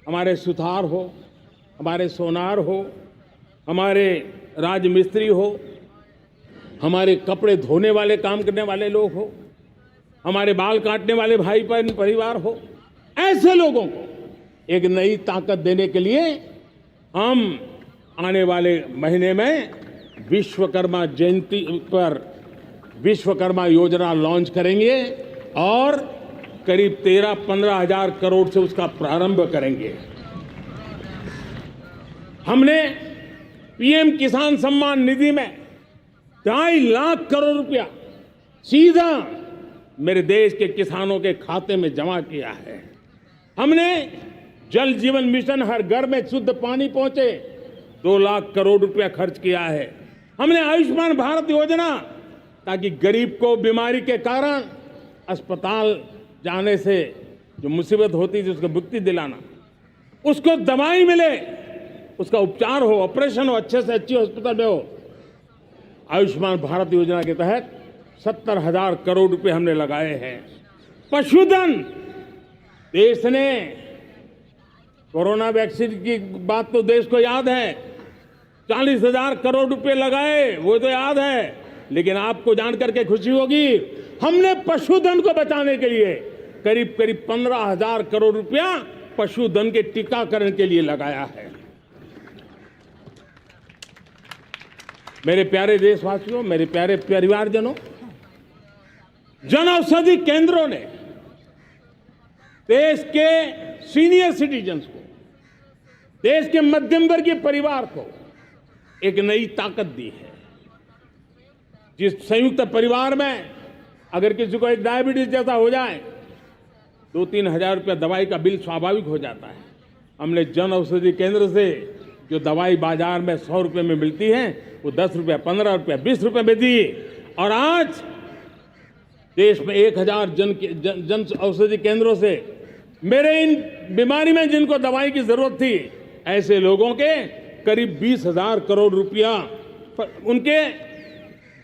हमारे सुथार हो, हमारे सोनार हो, हमारे राजमिस्त्री हो, हमारे कपड़े धोने वाले काम करने वाले लोग हो, हमारे बाल काटने वाले भाई बहन परिवार हो, ऐसे लोगों को एक नई ताकत देने के लिए हम आने वाले महीने में विश्वकर्मा जयंती पर विश्वकर्मा योजना लॉन्च करेंगे और करीब 13-15 हजार करोड़ से उसका प्रारंभ करेंगे। हमने पीएम किसान सम्मान निधि में 2.5 लाख करोड़ रुपया सीधा मेरे देश के किसानों के खाते में जमा किया है। हमने जल जीवन मिशन, हर घर में शुद्ध पानी पहुंचे, 2 लाख करोड़ रुपया खर्च किया है। हमने आयुष्मान भारत योजना, ताकि गरीब को बीमारी के कारण अस्पताल जाने से जो मुसीबत होती थी उसको मुक्ति दिलाना, उसको दवाई मिले, उसका उपचार हो, ऑपरेशन हो, अच्छे से अच्छी हॉस्पिटल में हो। आयुष्मान भारत योजना के तहत 70,000 करोड़ रुपए हमने लगाए हैं। पशुधन, देश ने कोरोना वैक्सीन की बात तो देश को याद है, 40,000 करोड़ रुपए लगाए, वो तो याद है। लेकिन आपको जानकर के खुशी होगी, हमने पशुधन को बचाने के लिए करीब करीब 15,000 करोड़ रुपया पशुधन के टीकाकरण के लिए लगाया है। मेरे प्यारे देशवासियों, मेरे प्यारे परिवारजनों, जन औषधि केंद्रों ने देश के सीनियर सिटीजन्स को, देश के मध्यम वर्गीय परिवार को एक नई ताकत दी है। जिस संयुक्त परिवार में अगर किसी को एक डायबिटीज जैसा हो जाए, 2-3 हजार रुपया दवाई का बिल स्वाभाविक हो जाता है। हमने जन औषधि केंद्र से जो दवाई बाजार में 100 रुपये में मिलती है, वो 10 रुपया, 15 रुपया, 20 रुपये में दी। और आज देश में 1000 जन औषधि केंद्रों से मेरे इन बीमारी में जिनको दवाई की जरूरत थी, ऐसे लोगों के करीब 20,000 करोड़ रुपया उनके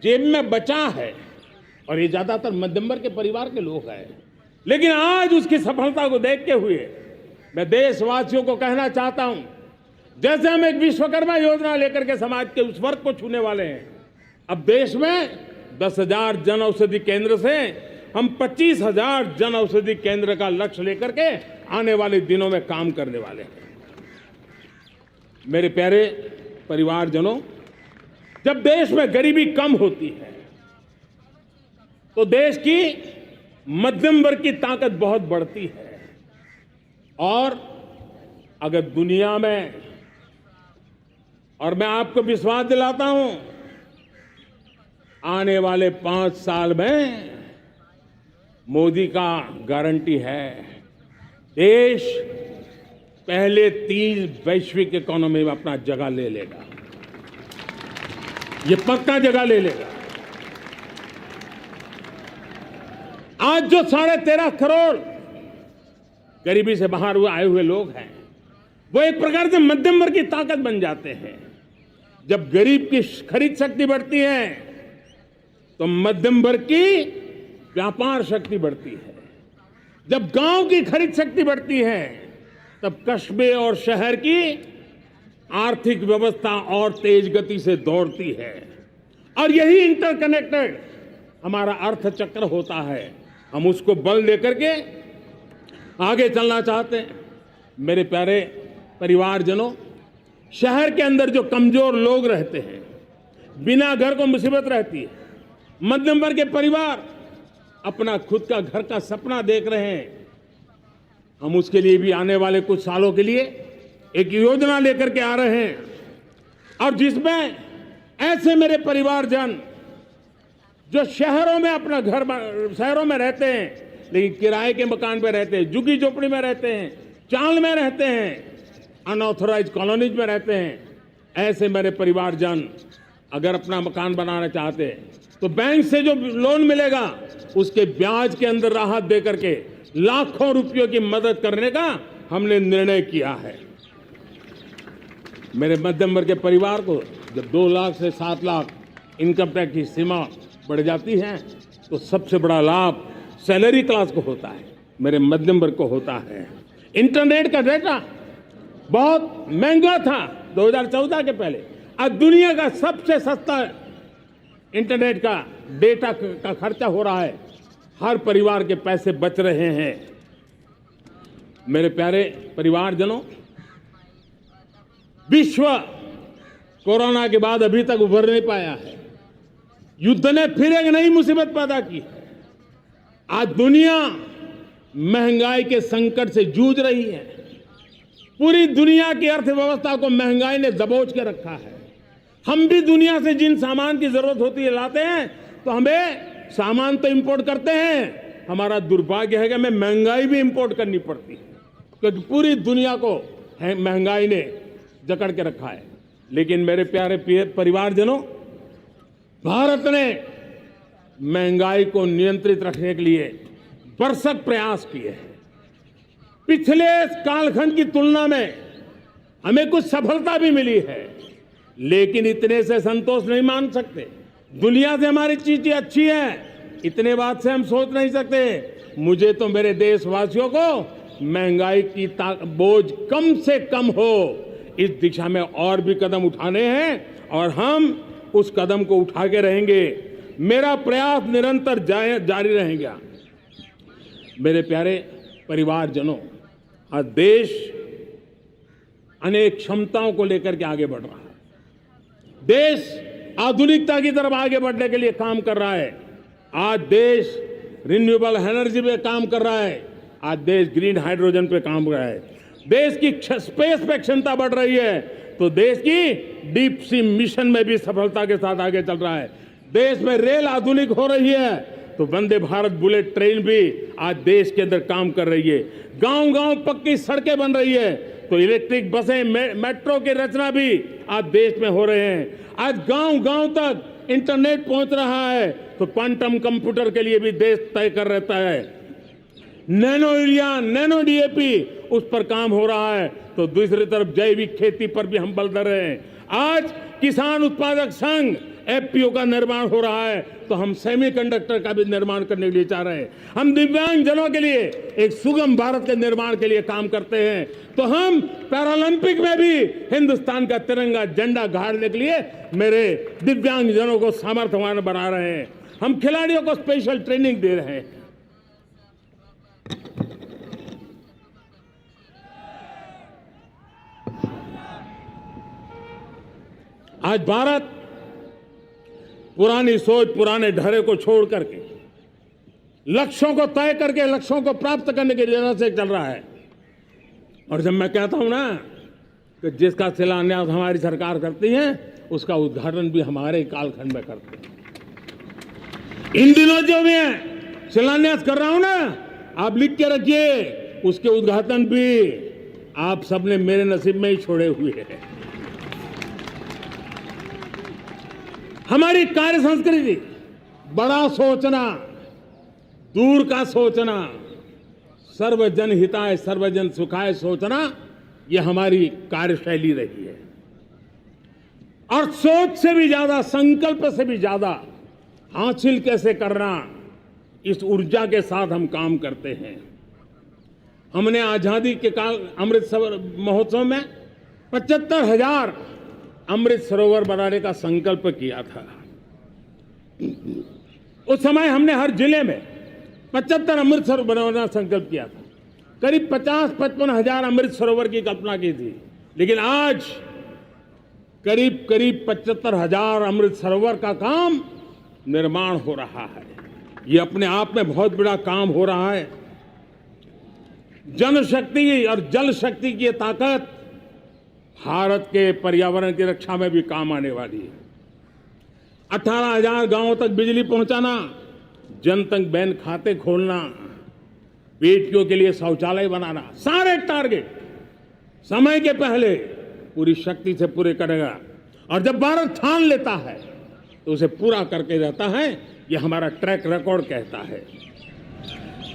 जेब में बचा है। और ये ज्यादातर मध्यम वर्ग के परिवार के लोग हैं। लेकिन आज उसकी सफलता को देखते हुए मैं देशवासियों को कहना चाहता हूं, जैसे हम एक विश्वकर्मा योजना लेकर के समाज के उस वर्ग को छूने वाले हैं, अब देश में 10,000 जन औषधि केंद्र से हम 25,000 जन औषधि केंद्र का लक्ष्य लेकर के आने वाले दिनों में काम करने वाले हैं। मेरे प्यारे परिवारजनों, जब देश में गरीबी कम होती है तो देश की मध्यम वर्ग की ताकत बहुत बढ़ती है। और अगर दुनिया में, और मैं आपको विश्वास दिलाता हूं, आने वाले 5 साल में मोदी का गारंटी है, देश पहले 3 वैश्विक इकोनॉमी में अपना जगह ले लेगा। ये पक्का जगह ले लेगा। आज जो 13.5 करोड़ गरीबी से बाहर आए हुए लोग हैं, वो एक प्रकार से मध्यम वर्ग की ताकत बन जाते हैं। जब गरीब की खरीद शक्ति बढ़ती है तो मध्यम वर्ग की व्यापार शक्ति बढ़ती है। जब गांव की खरीद शक्ति बढ़ती है तब कस्बे और शहर की आर्थिक व्यवस्था और तेज गति से दौड़ती है। और यही इंटरकनेक्टेड हमारा अर्थ चक्र होता है। हम उसको बल देकर के आगे चलना चाहते हैं। मेरे प्यारे परिवारजनों, शहर के अंदर जो कमजोर लोग रहते हैं, बिना घर को मुसीबत रहती है, मध्यम वर्ग के परिवार अपना खुद का घर का सपना देख रहे हैं, हम उसके लिए भी आने वाले कुछ सालों के लिए एक योजना लेकर के आ रहे हैं। और जिसमें ऐसे मेरे परिवारजन जो शहरों में अपना घर, शहरों में रहते हैं लेकिन किराए के मकान पे रहते हैं, झुग्गी झोपड़ी में रहते हैं, चाल में रहते हैं, अनऑथराइज्ड कॉलोनीज में रहते हैं, ऐसे मेरे परिवारजन अगर अपना मकान बनाना चाहते हैं तो बैंक से जो लोन मिलेगा उसके ब्याज के अंदर राहत दे करके लाखों रुपयों की मदद करने का हमने निर्णय किया है। मेरे मध्यम वर्ग के परिवार को जब 2 लाख से 7 लाख इनकम टैक्स की सीमा बढ़ जाती है तो सबसे बड़ा लाभ सैलरी क्लास को होता है, मेरे मध्यम वर्ग को होता है। इंटरनेट का डेटा बहुत महंगा था 2014 के पहले, आज दुनिया का सबसे सस्ता इंटरनेट का डेटा का खर्चा हो रहा है। हर परिवार के पैसे बच रहे हैं। मेरे प्यारे परिवारजनों, विश्व कोरोना के बाद अभी तक उभर नहीं पाया है। युद्ध ने फिर एक नई मुसीबत पैदा की है। आज दुनिया महंगाई के संकट से जूझ रही है। पूरी दुनिया की अर्थव्यवस्था को महंगाई ने दबोच के रखा है। हम भी दुनिया से जिन सामान की जरूरत होती है लाते हैं, तो हमें सामान तो इंपोर्ट करते हैं। हमारा दुर्भाग्य है कि हमें महंगाई भी इंपोर्ट करनी पड़ती है, क्योंकि पूरी दुनिया को महंगाई ने जकड़ के रखा है। लेकिन मेरे प्यारे परिवारजनों, भारत ने महंगाई को नियंत्रित रखने के लिए भरसक प्रयास किए हैं। पिछले कालखंड की तुलना में हमें कुछ सफलता भी मिली है, लेकिन इतने से संतोष नहीं मान सकते। दुनिया से हमारी चीजें अच्छी हैं, इतने बात से हम सोच नहीं सकते। मुझे तो मेरे देशवासियों को महंगाई की बोझ कम से कम हो, इस दिशा में और भी कदम उठाने हैं और हम उस कदम को उठा के रहेंगे। मेरा प्रयास निरंतर जारी रहेगा। मेरे प्यारे परिवारजनों, आज देश अनेक क्षमताओं को लेकर के आगे बढ़ रहा है। देश आधुनिकता की तरफ आगे बढ़ने के लिए काम कर रहा है। आज देश रिन्यूएबल एनर्जी पे काम कर रहा है। आज देश ग्रीन हाइड्रोजन पे काम कर रहा है। देश की स्पेस पे क्षमता बढ़ रही है, तो देश की डीप सी मिशन में भी सफलता के साथ आगे चल रहा है। देश में रेल आधुनिक हो रही है, तो वंदे भारत बुलेट ट्रेन भी आज देश के अंदर काम कर रही है। गांव-गांव पक्की सड़कें बन रही है, तो इलेक्ट्रिक बसें, मेट्रो की रचना भी आज देश में हो रहे हैं। आज गांव-गांव तक इंटरनेट पहुंच रहा है, तो क्वांटम कंप्यूटर के लिए भी देश तय कर रहता है। नैनो यूरिया, नैनो डीएपी, उस पर काम हो रहा है, तो दूसरी तरफ जैविक खेती पर भी हम बल दे रहे हैं। आज किसान उत्पादक संघ एफपीओ का निर्माण हो रहा है, तो हम सेमीकंडक्टर का भी निर्माण करने के लिए चाह रहे हैं। हम दिव्यांग जनों के लिए एक सुगम भारत के निर्माण के लिए काम करते हैं, तो हम पैरालंपिक में भी हिंदुस्तान का तिरंगा झंडा गाड़ने के लिए मेरे दिव्यांग जनों को सामर्थ्यवान बना रहे हैं। हम खिलाड़ियों को स्पेशल ट्रेनिंग दे रहे हैं। आज भारत पुरानी सोच, पुराने ढर्रे को छोड़ करके लक्ष्यों को तय करके लक्ष्यों को प्राप्त करने की राह से चल रहा है। और जब मैं कहता हूं ना कि जिसका शिलान्यास हमारी सरकार करती है, उसका उद्घाटन भी हमारे कालखंड में करते हैं। इन दिनों जो मैं शिलान्यास कर रहा हूं ना, आप लिख के रखिए, उसके उद्घाटन भी आप सबने मेरे नसीब में ही छोड़े हुए हैं। हमारी कार्य संस्कृति, बड़ा सोचना, दूर का सोचना, सर्वजन हिताय सर्वजन सुखाय सोचना, यह हमारी कार्यशैली रही है। और सोच से भी ज्यादा, संकल्प से भी ज्यादा हासिल कैसे करना, इस ऊर्जा के साथ हम काम करते हैं। हमने आजादी के काल अमृत महोत्सव में 75,000 अमृत सरोवर बनाने का संकल्प किया था। उस समय हमने हर जिले में 75 अमृत सरोवर बनाने का संकल्प किया था। करीब 50-55 हजार अमृत सरोवर की कल्पना की थी, लेकिन आज करीब 75,000 अमृत सरोवर का काम निर्माण हो रहा है। ये अपने आप में बहुत बड़ा काम हो रहा है। जनशक्ति और जल शक्ति की ताकत भारत के पर्यावरण की रक्षा में भी काम आने वाली है। 18,000 गांवों तक बिजली पहुंचाना, जनधन बैंक खाते खोलना, बेटियों के लिए शौचालय बनाना, सारे टारगेट समय के पहले पूरी शक्ति से पूरे करेगा। और जब भारत ठान लेता है तो उसे पूरा करके रहता है। ये हमारा ट्रैक रिकॉर्ड कहता है।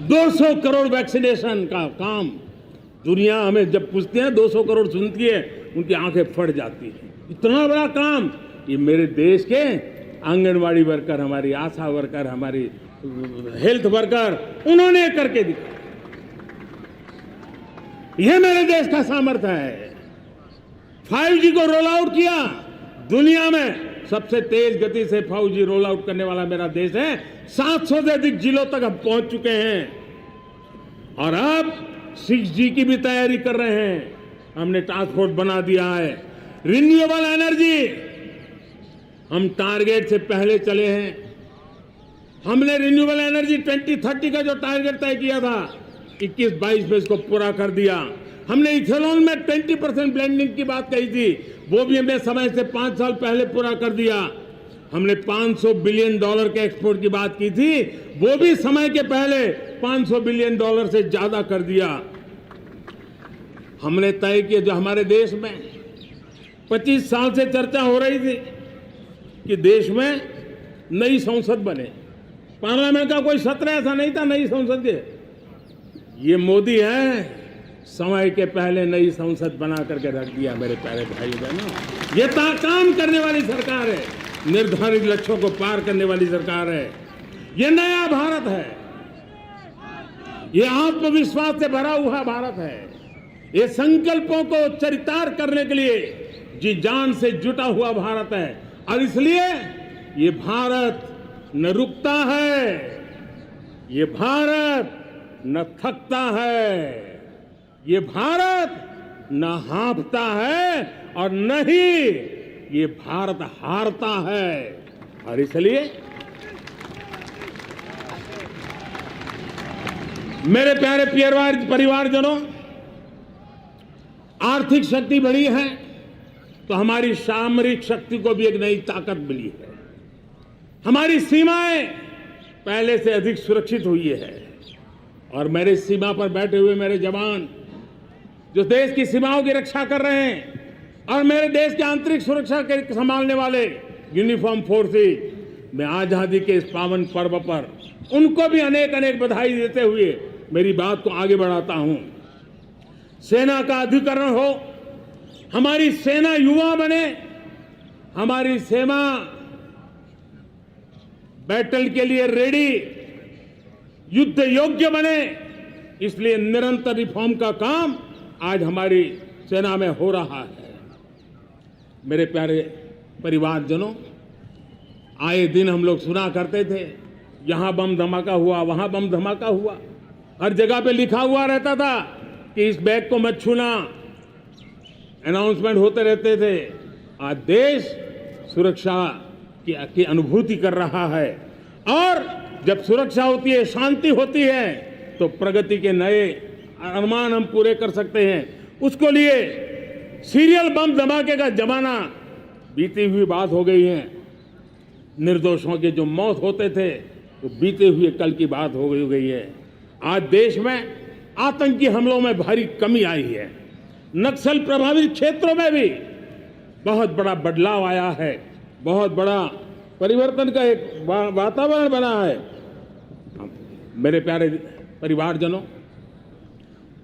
200 करोड़ वैक्सीनेशन का काम, दुनिया हमें जब पूछती है 200 करोड़ सुनती है, उनकी आंखें फट जाती है। इतना बड़ा काम ये मेरे देश के आंगनवाड़ी वर्कर, हमारी आशा वर्कर, हमारी हेल्थ वर्कर, उन्होंने करके दिखाया। यह मेरे देश का सामर्थ्य है। 5G को रोल आउट किया, दुनिया में सबसे तेज गति से 5G रोल आउट करने वाला मेरा देश है। 700 से अधिक जिलों तक हम पहुंच चुके हैं और अब 6G की भी तैयारी कर रहे हैं। हमने टास्क फोर्स बना दिया है। रिन्यूएबल एनर्जी, हम टारगेट से पहले चले हैं। हमने रिन्यूएबल एनर्जी 2030 का जो टारगेट तय किया था, 21-22 में इसको पूरा कर दिया। हमने इथेनॉल में 20% ब्लेंडिंग की बात कही थी, वो भी हमने समय से 5 साल पहले पूरा कर दिया। हमने $500 बिलियन के एक्सपोर्ट की बात की थी, वो भी समय के पहले $500 बिलियन से ज्यादा कर दिया। हमने तय किया, जो हमारे देश में 25 साल से चर्चा हो रही थी कि देश में नई संसद बने, पार्लियामेंट का कोई सत्र ऐसा नहीं था नई संसद के। ये मोदी है, समय के पहले नई संसद बना करके रख दिया। मेरे प्यारे भाई बहनों, ये काम करने वाली सरकार है, निर्धारित लक्ष्यों को पार करने वाली सरकार है। ये नया भारत है, ये आत्मविश्वास से भरा हुआ भारत है, ये संकल्पों को चरितार्थ करने के लिए जी जान से जुटा हुआ भारत है। और इसलिए ये भारत न रुकता है, ये भारत न थकता है, ये भारत न हाँफता है और न ही ये भारत हारता है। और इसलिए मेरे प्यारे परिवारजनों, आर्थिक शक्ति बढ़ी है तो हमारी सामरिक शक्ति को भी एक नई ताकत मिली है। हमारी सीमाएं पहले से अधिक सुरक्षित हुई है और मेरे सीमा पर बैठे हुए मेरे जवान जो देश की सीमाओं की रक्षा कर रहे हैं और मेरे देश की आंतरिक सुरक्षा के संभालने वाले यूनिफॉर्म फोर्सेस, मैं आजादी के इस पावन पर्व पर उनको भी अनेक अनेक बधाई देते हुए मेरी बात को आगे बढ़ाता हूं। सेना का अधिकरण हो, हमारी सेना युवा बने, हमारी सेना बैटल के लिए रेडी, युद्ध योग्य बने, इसलिए निरंतर रिफॉर्म का काम आज हमारी सेना में हो रहा है। मेरे प्यारे परिवारजनों, आए दिन हम लोग सुना करते थे, यहां बम धमाका हुआ, वहां बम धमाका हुआ, हर जगह पे लिखा हुआ रहता था कि इस बैग को मत छूना, अनाउंसमेंट होते रहते थे। आज देश सुरक्षा की अनुभूति कर रहा है और जब सुरक्षा होती है, शांति होती है, तो प्रगति के नए अरमान हम पूरे कर सकते हैं। उसको लिए सीरियल बम धमाके का जमाना बीती हुई बात हो गई है। निर्दोषों के जो मौत होते थे वो बीते हुए कल की बात हो गई है। आज देश में आतंकी हमलों में भारी कमी आई है। नक्सल प्रभावित क्षेत्रों में भी बहुत बड़ा बदलाव आया है, बहुत बड़ा परिवर्तन का एक वातावरण बना है। मेरे प्यारे परिवारजनों,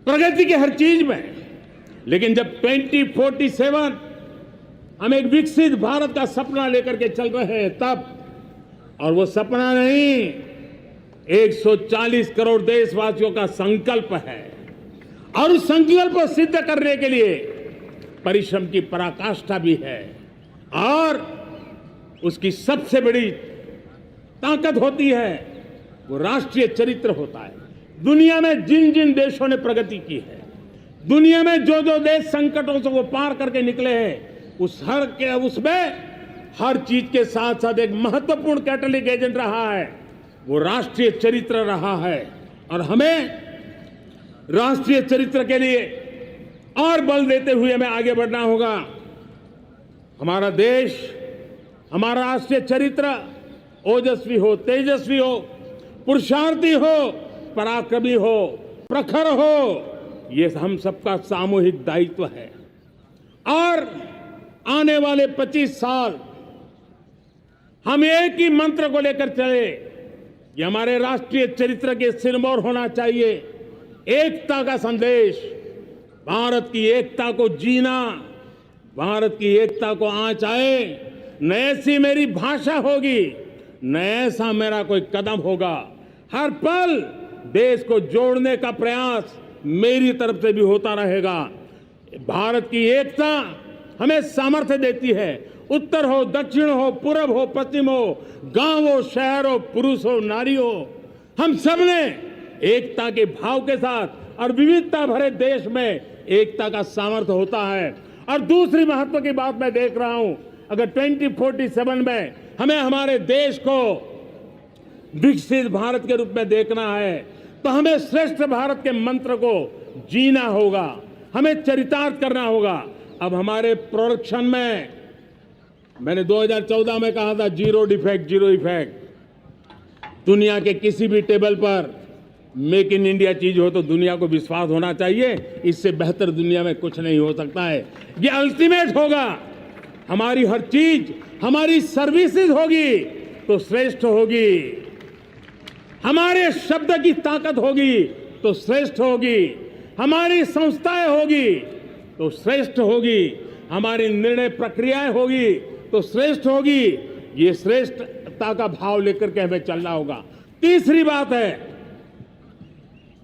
प्रगति की हर चीज में, लेकिन जब 2047 हम एक विकसित भारत का सपना लेकर के चल रहे हैं तब, और वो सपना नहीं, 140 करोड़ देशवासियों का संकल्प है और उस संकल्प को सिद्ध करने के लिए परिश्रम की पराकाष्ठा भी है। और उसकी सबसे बड़ी ताकत होती है वो राष्ट्रीय चरित्र होता है। दुनिया में जिन जिन देशों ने प्रगति की है, दुनिया में जो जो देश संकटों से वो पार करके निकले हैं, उसमें हर चीज के साथ साथ एक महत्वपूर्ण कैटलिक एजेंट रहा है, वो राष्ट्रीय चरित्र रहा है। और हमें राष्ट्रीय चरित्र के लिए और बल देते हुए हमें आगे बढ़ना होगा। हमारा देश, हमारा राष्ट्रीय चरित्र ओजस्वी हो, तेजस्वी हो, पुरुषार्थी हो, पराक्रमी हो, प्रखर हो, ये हम सबका सामूहिक दायित्व है। और आने वाले 25 साल हम एक ही मंत्र को लेकर चले, ये हमारे राष्ट्रीय चरित्र के सिरमौर होना चाहिए, एकता का संदेश, भारत की एकता को जीना, भारत की एकता को आंच आए, न ऐसी मेरी भाषा होगी, न ऐसा मेरा कोई कदम होगा। हर पल देश को जोड़ने का प्रयास मेरी तरफ से भी होता रहेगा। भारत की एकता हमें सामर्थ्य देती है। उत्तर हो, दक्षिण हो, पूर्व हो, पश्चिम हो, गांव हो, शहर हो, पुरुष हो, नारी हो, हम सब ने एकता के भाव के साथ और विविधता भरे देश में एकता का सामर्थ्य होता है। और दूसरी महत्व की बात मैं देख रहा हूं, अगर 2047 में हमें हमारे देश को विकसित भारत के रूप में देखना है तो हमें श्रेष्ठ भारत के मंत्र को जीना होगा, हमें चरितार्थ करना होगा। अब हमारे प्रोडक्शन में, मैंने 2014 में कहा था जीरो डिफेक्ट, जीरो इफेक्ट। दुनिया के किसी भी टेबल पर मेक इन इंडिया चीज हो तो दुनिया को विश्वास होना चाहिए, इससे बेहतर दुनिया में कुछ नहीं हो सकता है। ये अल्टीमेट होगा। हमारी हर चीज, हमारी सर्विसेज होगी तो श्रेष्ठ होगी, हमारे शब्द की ताकत होगी तो श्रेष्ठ होगी, हमारी संस्थाएं होगी तो श्रेष्ठ होगी, हमारी निर्णय प्रक्रियाएं होगी तो श्रेष्ठ होगी। ये श्रेष्ठता का भाव लेकर के हमें चलना होगा। तीसरी बात है,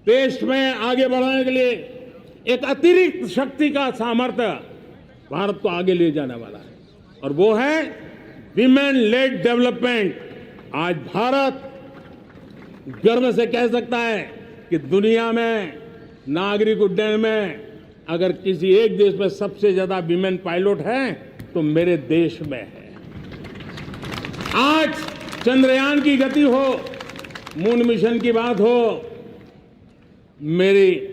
देश में आगे बढ़ाने के लिए एक अतिरिक्त शक्ति का सामर्थ्य भारत को आगे ले जाने वाला है और वो है विमेन लेड डेवलपमेंट। आज भारत गर्व से कह सकता है कि दुनिया में नागरिक उड्डयन में अगर किसी एक देश में सबसे ज्यादा विमेन पायलट है तो मेरे देश में है। आज चंद्रयान की गति हो, मून मिशन की बात हो, मेरी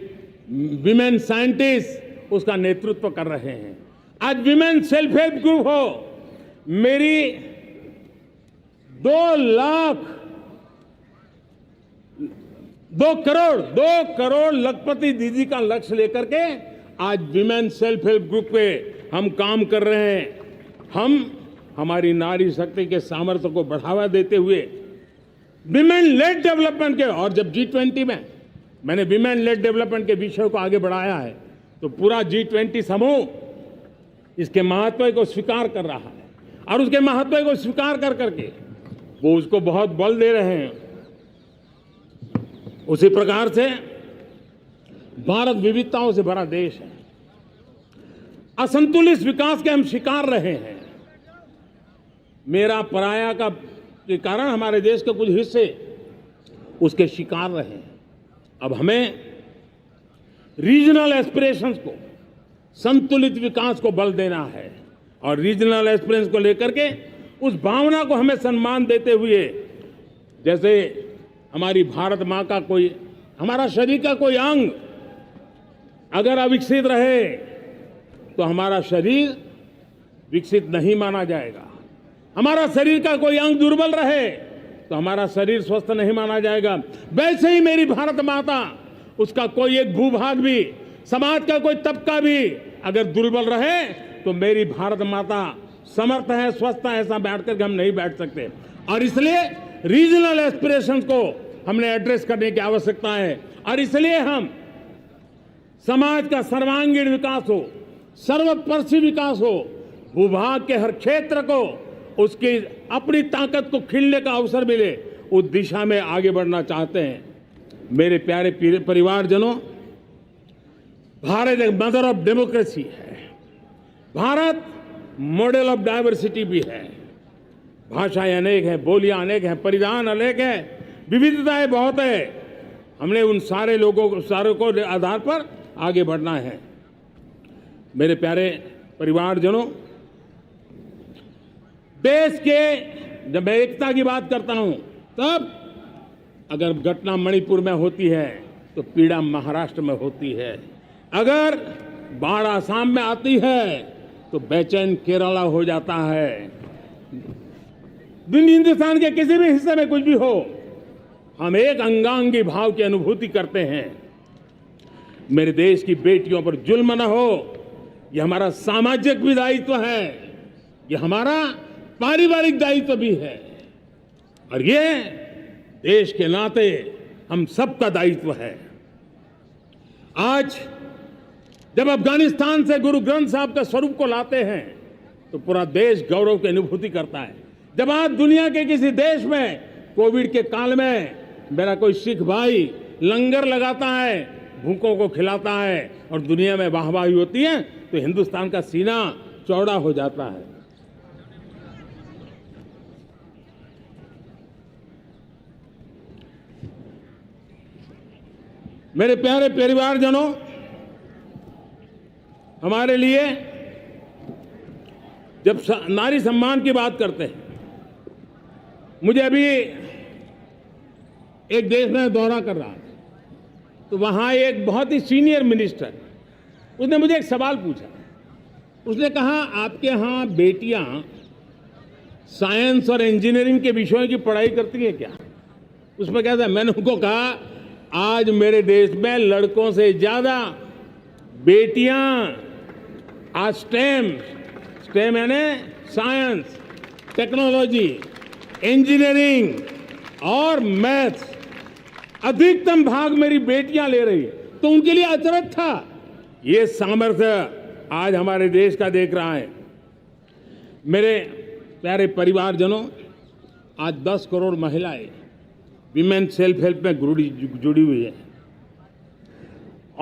विमेन साइंटिस्ट उसका नेतृत्व कर रहे हैं। आज विमेन सेल्फ हेल्प ग्रुप हो, मेरी 2 करोड़ लखपति दीदी का लक्ष्य लेकर के आज विमेन सेल्फ हेल्प ग्रुप पे हम काम कर रहे हैं। हमारी नारी शक्ति के सामर्थ्य को बढ़ावा देते हुए विमेन लेड डेवलपमेंट के, और जब G20 में मैंने विमेन लेड डेवलपमेंट के विषय को आगे बढ़ाया है तो पूरा G20 समूह इसके महत्व को स्वीकार कर रहा है और उसके महत्व को स्वीकार कर करके वो उसको बहुत बल दे रहे हैं। उसी प्रकार से भारत विविधताओं से भरा देश है। असंतुलित विकास के हम शिकार रहे हैं। मेरा पराया का के कारण हमारे देश के कुछ हिस्से उसके शिकार रहे हैं। अब हमें रीजनल एस्पिरेशंस को, संतुलित विकास को बल देना है और रीजनल एस्पिरेशंस को लेकर के उस भावना को हमें सम्मान देते हुए, जैसे हमारी भारत माँ का कोई, हमारा शरीर का कोई अंग अगर अविकसित रहे तो हमारा शरीर विकसित नहीं माना जाएगा। हमारा शरीर का कोई अंग दुर्बल रहे तो हमारा शरीर स्वस्थ नहीं माना जाएगा। वैसे ही मेरी भारत माता, उसका कोई एक भूभाग भी, समाज का कोई तबका भी अगर दुर्बल रहे तो मेरी भारत माता समर्थ है, स्वस्थ है, ऐसा बैठ कर हम नहीं बैठ सकते। और इसलिए रीजनल एस्पिरेशंस को हमने एड्रेस करने की आवश्यकता है और इसलिए हम समाज का सर्वांगीण विकास हो, सर्वस्पर्शी विकास हो, भूभाग के हर क्षेत्र को उसकी अपनी ताकत को खिलने का अवसर मिले, उस दिशा में आगे बढ़ना चाहते हैं। मेरे प्यारे परिवारजनों, भारत एक मदर ऑफ डेमोक्रेसी है। भारत मॉडल ऑफ डाइवर्सिटी भी है। भाषाएं अनेक हैं, बोलियां अनेक हैं, परिधान अनेक हैं, विविधताएं बहुत है। हमने उन सारे लोगों को आधार पर आगे बढ़ना है। मेरे प्यारे परिवारजनों, देश के जब मैं एकता की बात करता हूं तब अगर घटना मणिपुर में होती है तो पीड़ा महाराष्ट्र में होती है, अगर बाढ़ आसाम में आती है तो बेचैन केरला हो जाता है। हिंदुस्तान के किसी भी हिस्से में कुछ भी हो, हम एक अंगांगी भाव की अनुभूति करते हैं। मेरे देश की बेटियों पर जुल्म न हो, यह हमारा सामाजिक भी दायित्व है, यह हमारा पारिवारिक दायित्व भी है और ये देश के नाते हम सबका दायित्व है। आज जब अफगानिस्तान से गुरु ग्रंथ साहब के स्वरूप को लाते हैं तो पूरा देश गौरव की अनुभूति करता है। जब आज दुनिया के किसी देश में कोविड के काल में मेरा कोई सिख भाई लंगर लगाता है, भूखों को खिलाता है और दुनिया में वाहवाही होती है तो हिंदुस्तान का सीना चौड़ा हो जाता है। मेरे प्यारे परिवारजनों, हमारे लिए जब नारी सम्मान की बात करते हैं, मुझे अभी एक देश में दौरा कर रहा था तो वहां एक बहुत ही सीनियर मिनिस्टर, उसने मुझे एक सवाल पूछा। उसने कहा, आपके यहाँ बेटियां साइंस और इंजीनियरिंग के विषयों की पढ़ाई करती हैं क्या? उसमें क्या था? मैंने उनको कहा, आज मेरे देश में लड़कों से ज्यादा बेटियां आज स्टेम यानी साइंस, टेक्नोलॉजी, इंजीनियरिंग और मैथ्स, अधिकतम भाग मेरी बेटियां ले रही है। तो उनके लिए अचरज था। ये सामर्थ्य आज हमारे देश का देख रहा है। मेरे प्यारे परिवारजनों, आज 10 करोड़ महिलाएं विमेन सेल्फ हेल्प में जुड़ी हुई है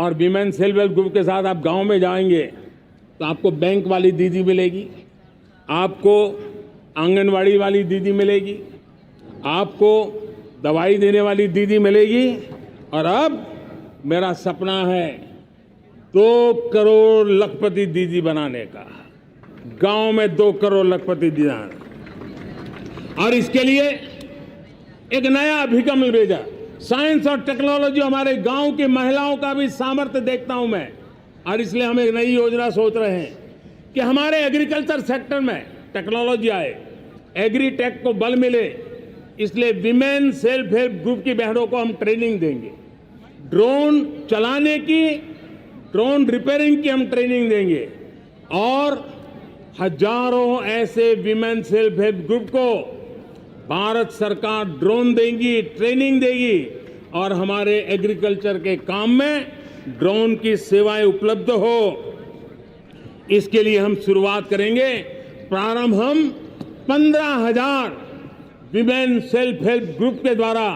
और विमेन सेल्फ हेल्प ग्रुप के साथ आप गांव में जाएंगे तो आपको बैंक वाली दीदी मिलेगी, आपको आंगनवाड़ी वाली दीदी मिलेगी, आपको दवाई देने वाली दीदी मिलेगी। और अब मेरा सपना है 2 करोड़ लखपति दीदी बनाने का, गांव में 2 करोड़ लखपति दीदी। और इसके लिए एक नया अभिगम भेजा, साइंस और टेक्नोलॉजी। हमारे गांव की महिलाओं का भी सामर्थ्य देखता हूं मैं, और इसलिए हम एक नई योजना सोच रहे हैं कि हमारे एग्रीकल्चर सेक्टर में टेक्नोलॉजी आए, एग्री टेक को बल मिले। इसलिए विमेन सेल्फ हेल्प ग्रुप की बहनों को हम ट्रेनिंग देंगे, ड्रोन चलाने की, ड्रोन रिपेयरिंग की हम ट्रेनिंग देंगे, और हजारों ऐसे विमेन सेल्फ हेल्प ग्रुप को भारत सरकार ड्रोन देगी, ट्रेनिंग देगी, और हमारे एग्रीकल्चर के काम में ड्रोन की सेवाएं उपलब्ध हो। इसके लिए हम शुरुआत करेंगे। प्रारंभ हम 15,000 विमेन सेल्फ हेल्प ग्रुप के द्वारा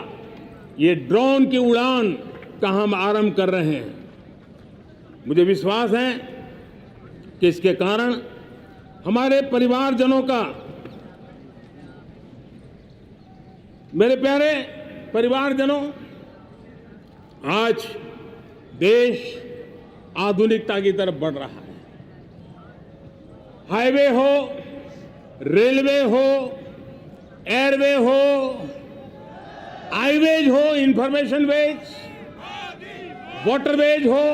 ये ड्रोन की उड़ान का हम आरंभ कर रहे हैं। मुझे विश्वास है कि इसके कारण हमारे परिवारजनों का, मेरे प्यारे परिवारजनों, आज देश आधुनिकता की तरफ बढ़ रहा है। हाईवे हो, रेलवे हो, एयरवे हो, हाईवेज हो, इंफॉर्मेशन वेज, वाटरवेज हो,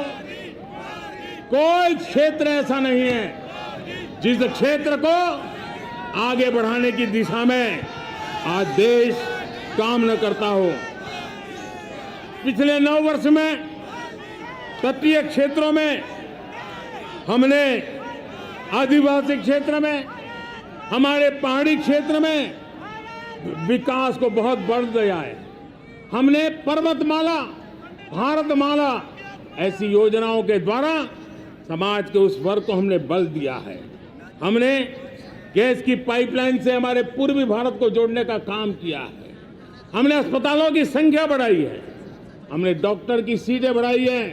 कोई क्षेत्र ऐसा नहीं है जिस क्षेत्र को आगे बढ़ाने की दिशा में आज देश काम न करता हो। पिछले 9 वर्ष में तटीय क्षेत्रों में हमने, आदिवासी क्षेत्र में, हमारे पहाड़ी क्षेत्र में विकास को बहुत बढ़ दिया है। हमने पर्वतमाला, भारतमाला ऐसी योजनाओं के द्वारा समाज के उस वर्ग को हमने बल दिया है। हमने गैस की पाइपलाइन से हमारे पूर्वी भारत को जोड़ने का काम किया है। हमने अस्पतालों की संख्या बढ़ाई है, हमने डॉक्टर की सीटें बढ़ाई है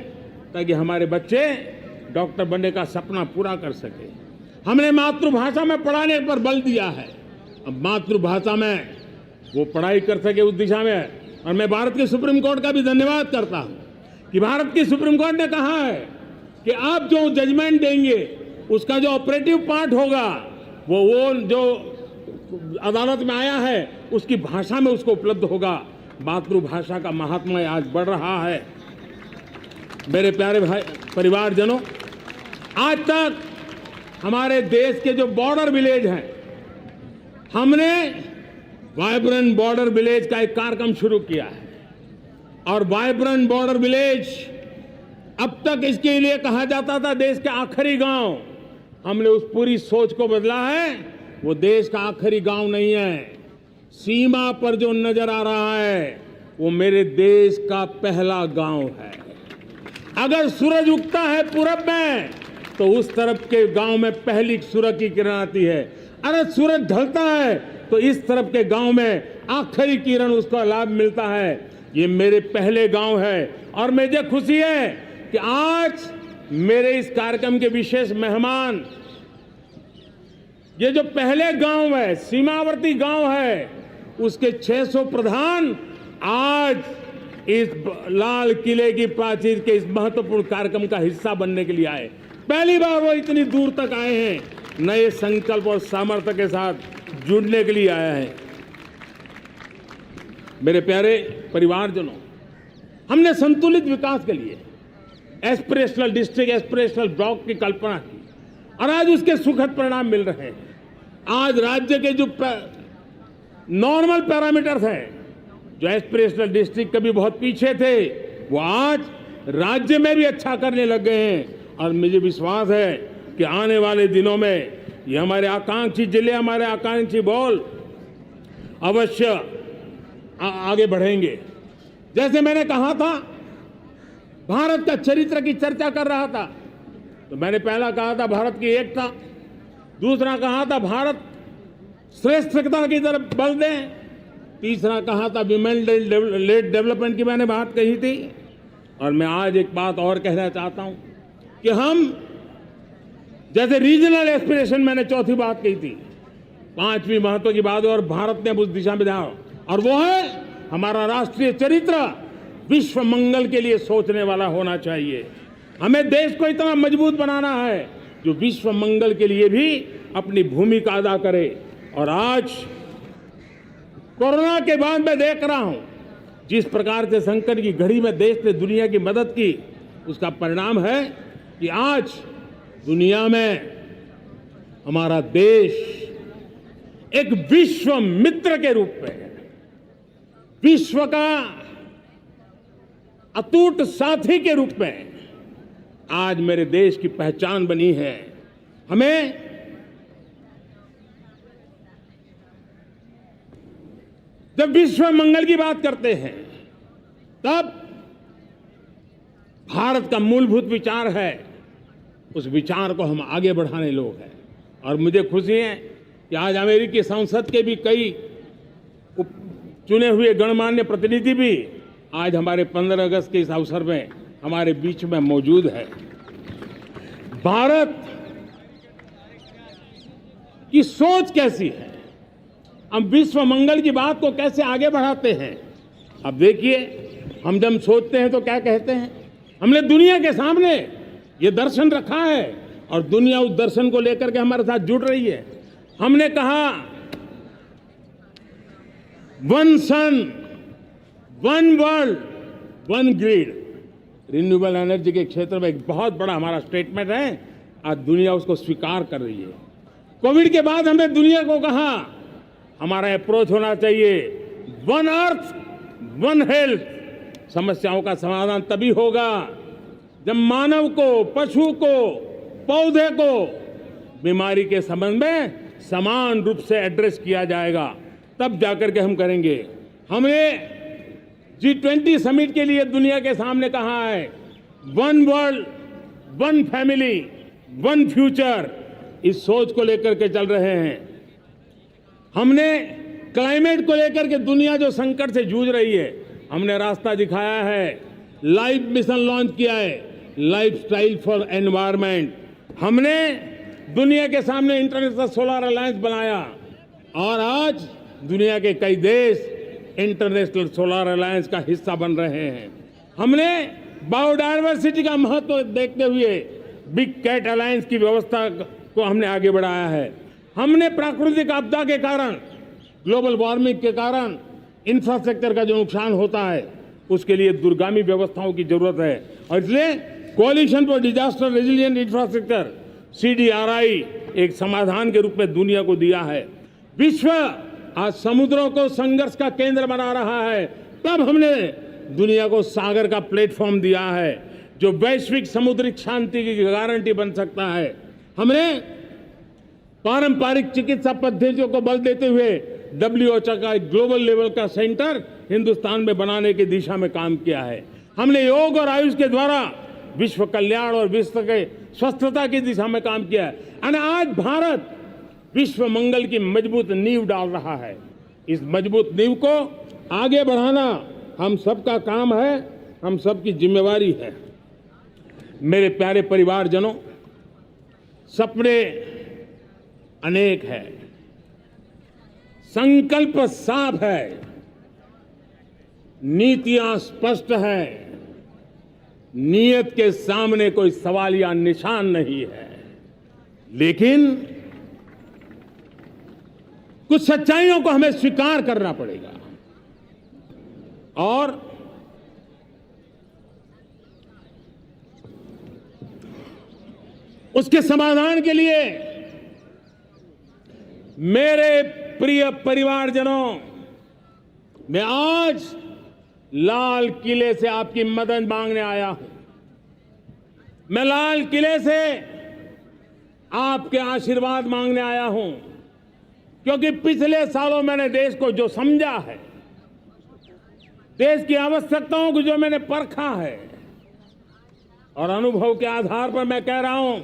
ताकि हमारे बच्चे डॉक्टर बनने का सपना पूरा कर सके। हमने मातृभाषा में पढ़ाने पर बल दिया है, अब मातृभाषा में वो पढ़ाई कर सके उस दिशा में। और मैं भारत के सुप्रीम कोर्ट का भी धन्यवाद करता हूं कि भारत की सुप्रीम कोर्ट ने कहा है कि आप जो जजमेंट देंगे उसका जो ऑपरेटिव पार्ट होगा वो जो अदालत में आया है उसकी भाषा में उसको उपलब्ध होगा। मातृभाषा का महात्म्य आज बढ़ रहा है। मेरे प्यारे भाई परिवारजनों, आज तक हमारे देश के जो बॉर्डर विलेज हैं, हमने वाइब्रेंट बॉर्डर विलेज का एक कार्यक्रम शुरू किया है। और वाइब्रेंट बॉर्डर विलेज अब तक इसके लिए कहा जाता था देश के आखिरी गांव। हमने उस पूरी सोच को बदला है, वो देश का आखिरी गांव नहीं है। सीमा पर जो नजर आ रहा है वो मेरे देश का पहला गांव है। अगर सूरज उगता है पूरब में तो उस तरफ के गांव में पहली सूरज की किरण आती है। अगर सूरज ढलता है तो इस तरफ के गांव में आखिरी किरण उसका लाभ मिलता है। ये मेरे पहले गांव है और मुझे खुशी है कि आज मेरे इस कार्यक्रम के विशेष मेहमान, ये जो पहले गांव है, सीमावर्ती गांव है, उसके 600 प्रधान आज इस लाल किले की प्राचीर के इस महत्वपूर्ण कार्यक्रम का हिस्सा बनने के लिए आए। पहली बार वो इतनी दूर तक आए हैं, नए संकल्प और सामर्थ्य के साथ जुड़ने के लिए आया है। मेरे प्यारे परिवारजनों, हमने संतुलित विकास के लिए एस्पिरेशनल डिस्ट्रिक्ट, एस्पिरेशनल ब्लॉक की कल्पना की और आज उसके सुखद परिणाम मिल रहे हैं। आज राज्य के जो नॉर्मल पैरामीटर्स हैं, जो एस्पिरेशनल डिस्ट्रिक्ट कभी बहुत पीछे थे, वो आज राज्य में भी अच्छा करने लग गए हैं। और मुझे विश्वास है कि आने वाले दिनों में ये हमारे आकांक्षी जिले, हमारे आकांक्षी बॉल अवश्य आगे बढ़ेंगे। जैसे मैंने कहा था, भारत का चरित्र की चर्चा कर रहा था, तो मैंने पहला कहा था भारत की एकता, दूसरा कहा था भारत श्रेष्ठता की तरफ बल दें, तीसरा कहा था विमेन लेड डेवलपमेंट की मैंने बात कही थी, और मैं आज एक बात और कहना चाहता हूं कि हम जैसे रीजनल एस्पिरेशन, मैंने चौथी बात कही थी, पांचवी महत्व की बात, और भारत ने उस दिशा में ध्यान, और वो है हमारा राष्ट्रीय चरित्र विश्व मंगल के लिए सोचने वाला होना चाहिए। हमें देश को इतना मजबूत बनाना है जो विश्व मंगल के लिए भी अपनी भूमिका अदा करे। और आज कोरोना के बाद मैं देख रहा हूं जिस प्रकार से संकट की घड़ी में देश ने दुनिया की मदद की, उसका परिणाम है कि आज दुनिया में हमारा देश एक विश्व मित्र के रूप में, विश्व का अटूट साथी के रूप में आज मेरे देश की पहचान बनी है। हमें जब विश्व मंगल की बात करते हैं तब भारत का मूलभूत विचार है, उस विचार को हम आगे बढ़ाने लोग हैं। और मुझे खुशी है कि आज अमेरिकी संसद के भी कई चुने हुए गणमान्य प्रतिनिधि भी आज हमारे 15 अगस्त के इस अवसर में हमारे बीच में मौजूद है। भारत की सोच कैसी है, हम विश्व मंगल की बात को कैसे आगे बढ़ाते हैं। अब देखिए, हम जब सोचते हैं तो क्या कहते हैं, हमने दुनिया के सामने ये दर्शन रखा है और दुनिया उस दर्शन को लेकर के हमारे साथ जुड़ रही है। हमने कहा one sun, one world, one grid. Renewable energy के क्षेत्र में एक बहुत बड़ा हमारा स्टेटमेंट है, आज दुनिया उसको स्वीकार कर रही है। कोविड के बाद हमने दुनिया को कहा हमारा अप्रोच होना चाहिए वन अर्थ, वन हेल्थ। समस्याओं का समाधान तभी होगा जब मानव को, पशु को, पौधे को बीमारी के संबंध में समान रूप से एड्रेस किया जाएगा, तब जाकर के हम करेंगे। हमने G20 समिट के लिए दुनिया के सामने कहा है one world, one family, one future. इस सोच को लेकर के चल रहे हैं। हमने क्लाइमेट को लेकर के दुनिया जो संकट से जूझ रही है, हमने रास्ता दिखाया है, लाइफ मिशन लॉन्च किया है, लाइफस्टाइल फॉर एनवायरनमेंट। हमने दुनिया के सामने इंटरनेशनल सोलर अलायंस बनाया और आज दुनिया के कई देश इंटरनेशनल सोलर अलायंस का हिस्सा बन रहे हैं। हमने बायोडायवर्सिटी का महत्व देखते हुए बिग कैट अलायंस की व्यवस्था को हमने आगे बढ़ाया है। हमने प्राकृतिक आपदा के कारण, ग्लोबल वार्मिंग के कारण इंफ्रास्ट्रक्चर का जो नुकसान होता है, उसके लिए दूरगामी व्यवस्थाओं की जरूरत है। और इसलिए coalition for disaster resilient infrastructure, CDRI, एक समाधान के रूप में दुनिया को दिया है। विश्व आज समुद्रों को संघर्ष का केंद्र बना रहा है, तब हमने दुनिया को सागर का प्लेटफॉर्म दिया है जो वैश्विक समुद्रिक शांति की गारंटी बन सकता है। हमने पारंपरिक चिकित्सा पद्धतियों को बल देते हुए WHO का एक ग्लोबल लेवल का सेंटर हिंदुस्तान में बनाने की दिशा में काम किया है। हमने योग और आयुष के द्वारा विश्व कल्याण और विश्व के स्वस्थता की दिशा में काम किया है। और आज भारत विश्व मंगल की मजबूत नींव डाल रहा है। इस मजबूत नींव को आगे बढ़ाना हम सबका काम है, हम सबकी जिम्मेवारी है। मेरे प्यारे परिवारजनों, सपने अनेक है, संकल्प साफ है, नीतियां स्पष्ट है, नियत के सामने कोई सवाल या निशान नहीं है। लेकिन कुछ सच्चाइयों को हमें स्वीकार करना पड़ेगा और उसके समाधान के लिए मेरे प्रिय परिवारजनों, मैं आज लाल किले से आपकी मदद मांगने आया हूं। मैं लाल किले से आपके आशीर्वाद मांगने आया हूं, क्योंकि पिछले सालों मैंने देश को जो समझा है, देश की आवश्यकताओं को जो मैंने परखा है, और अनुभव के आधार पर मैं कह रहा हूं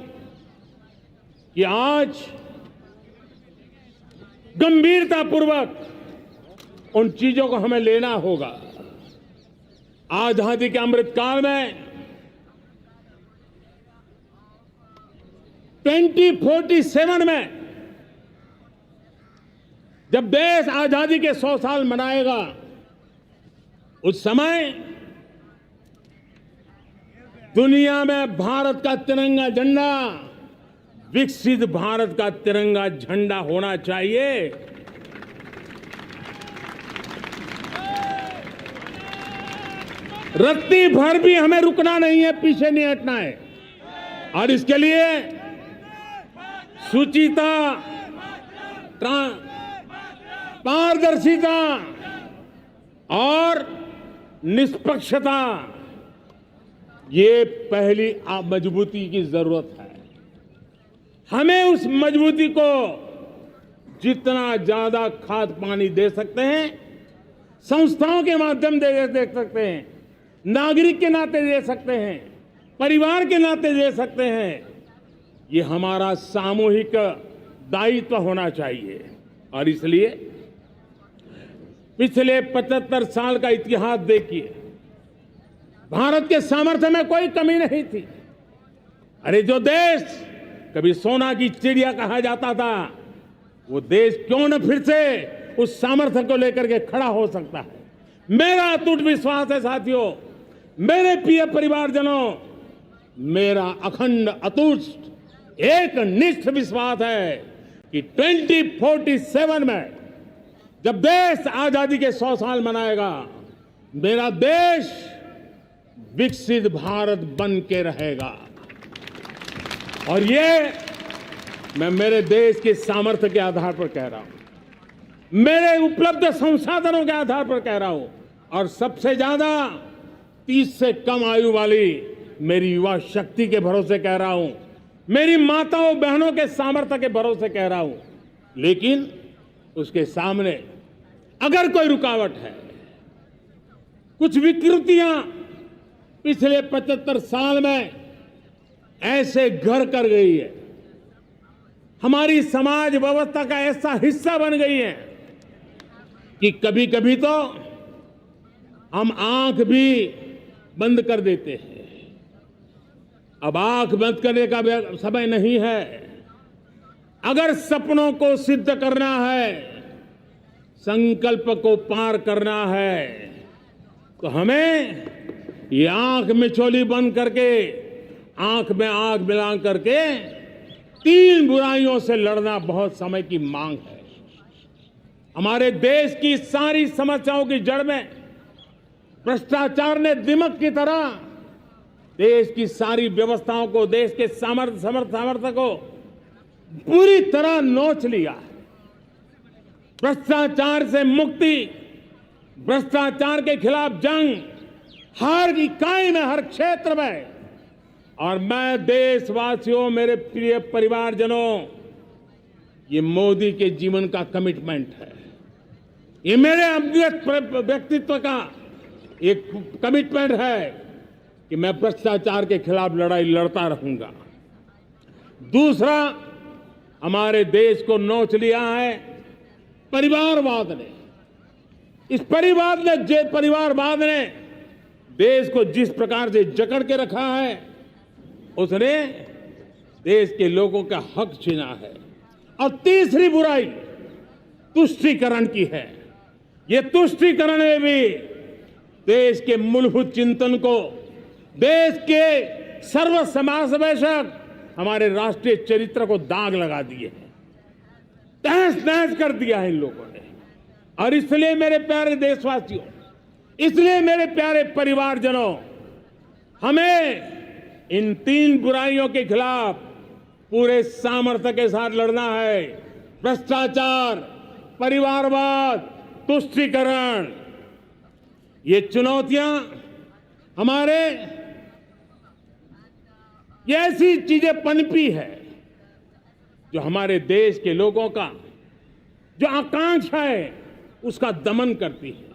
कि आज गंभीरतापूर्वक उन चीजों को हमें लेना होगा। आजादी के अमृत काल में 2047 में जब देश आजादी के 100 साल मनाएगा, उस समय दुनिया में भारत का तिरंगा झंडा विकसित भारत का तिरंगा झंडा होना चाहिए। रत्ती भर भी हमें रुकना नहीं है, पीछे नहीं हटना है। और इसके लिए शुचिता, पारदर्शिता और निष्पक्षता, ये पहली मजबूती की जरूरत है। हमें उस मजबूती को जितना ज्यादा खाद पानी दे सकते हैं, संस्थाओं के माध्यम से दे सकते हैं, नागरिक के नाते दे सकते हैं, परिवार के नाते दे सकते हैं, ये हमारा सामूहिक दायित्व होना चाहिए। और इसलिए पिछले 75 साल का इतिहास देखिए, भारत के सामर्थ्य में कोई कमी नहीं थी। अरे जो देश कभी सोना की चिड़िया कहा जाता था, वो देश क्यों न फिर से उस सामर्थ्य को लेकर के खड़ा हो सकता है। मेरा अटूट विश्वास है साथियों, मेरे प्रिय परिवारजनों, मेरा अखंड अटूट एक निष्ठ विश्वास है कि 2047 में जब देश आजादी के 100 साल मनाएगा, मेरा देश विकसित भारत बन के रहेगा। और ये मैं मेरे देश के सामर्थ्य के आधार पर कह रहा हूं, मेरे उपलब्ध संसाधनों के आधार पर कह रहा हूं, और सबसे ज्यादा 30 से कम आयु वाली मेरी युवा शक्ति के भरोसे कह रहा हूं, मेरी माताओं बहनों के सामर्थ्य के भरोसे कह रहा हूं। लेकिन उसके सामने अगर कोई रुकावट है, कुछ विकृतियां पिछले 75 साल में ऐसे घर कर गई है, हमारी समाज व्यवस्था का ऐसा हिस्सा बन गई है कि कभी कभी तो हम आंख भी बंद कर देते हैं। अब आंख बंद करने का समय नहीं है। अगर सपनों को सिद्ध करना है, संकल्प को पार करना है, तो हमें ये आंख मिचौली बंद करके, आंख में आंख मिला करके 3 बुराइयों से लड़ना बहुत समय की मांग है। हमारे देश की सारी समस्याओं की जड़ में भ्रष्टाचार ने दिमक की तरह देश की सारी व्यवस्थाओं को, देश के सामर्थ्य को पूरी तरह नोच लिया है। भ्रष्टाचार से मुक्ति, भ्रष्टाचार के खिलाफ जंग हर इकाई में, हर क्षेत्र में। और मैं देशवासियों, मेरे प्रिय परिवारजनों, ये मोदी के जीवन का कमिटमेंट है। ये मेरे अंतर्गत व्यक्तित्व का एक कमिटमेंट है कि मैं भ्रष्टाचार के खिलाफ लड़ाई लड़ता रहूंगा। दूसरा, हमारे देश को नोच लिया है परिवारवाद ने। इस परिवारवाद ने देश को जिस प्रकार से जकड़ के रखा है, उसने देश के लोगों का हक छीना है। और तीसरी बुराई तुष्टीकरण की है। ये तुष्टीकरण में भी देश के मूलभूत चिंतन को, देश के सर्व समावेशक हमारे राष्ट्रीय चरित्र को दाग लगा दिए हैं, तहस नहस कर दिया है इन लोगों ने। और इसलिए मेरे प्यारे देशवासियों, इसलिए मेरे प्यारे परिवारजनों, हमें इन 3 बुराइयों के खिलाफ पूरे सामर्थ्य के साथ लड़ना है। भ्रष्टाचार, परिवारवाद, तुष्टीकरण, ये चुनौतियां हमारे, ये ऐसी चीजें पनपी है जो हमारे देश के लोगों का जो आकांक्षा है उसका दमन करती है।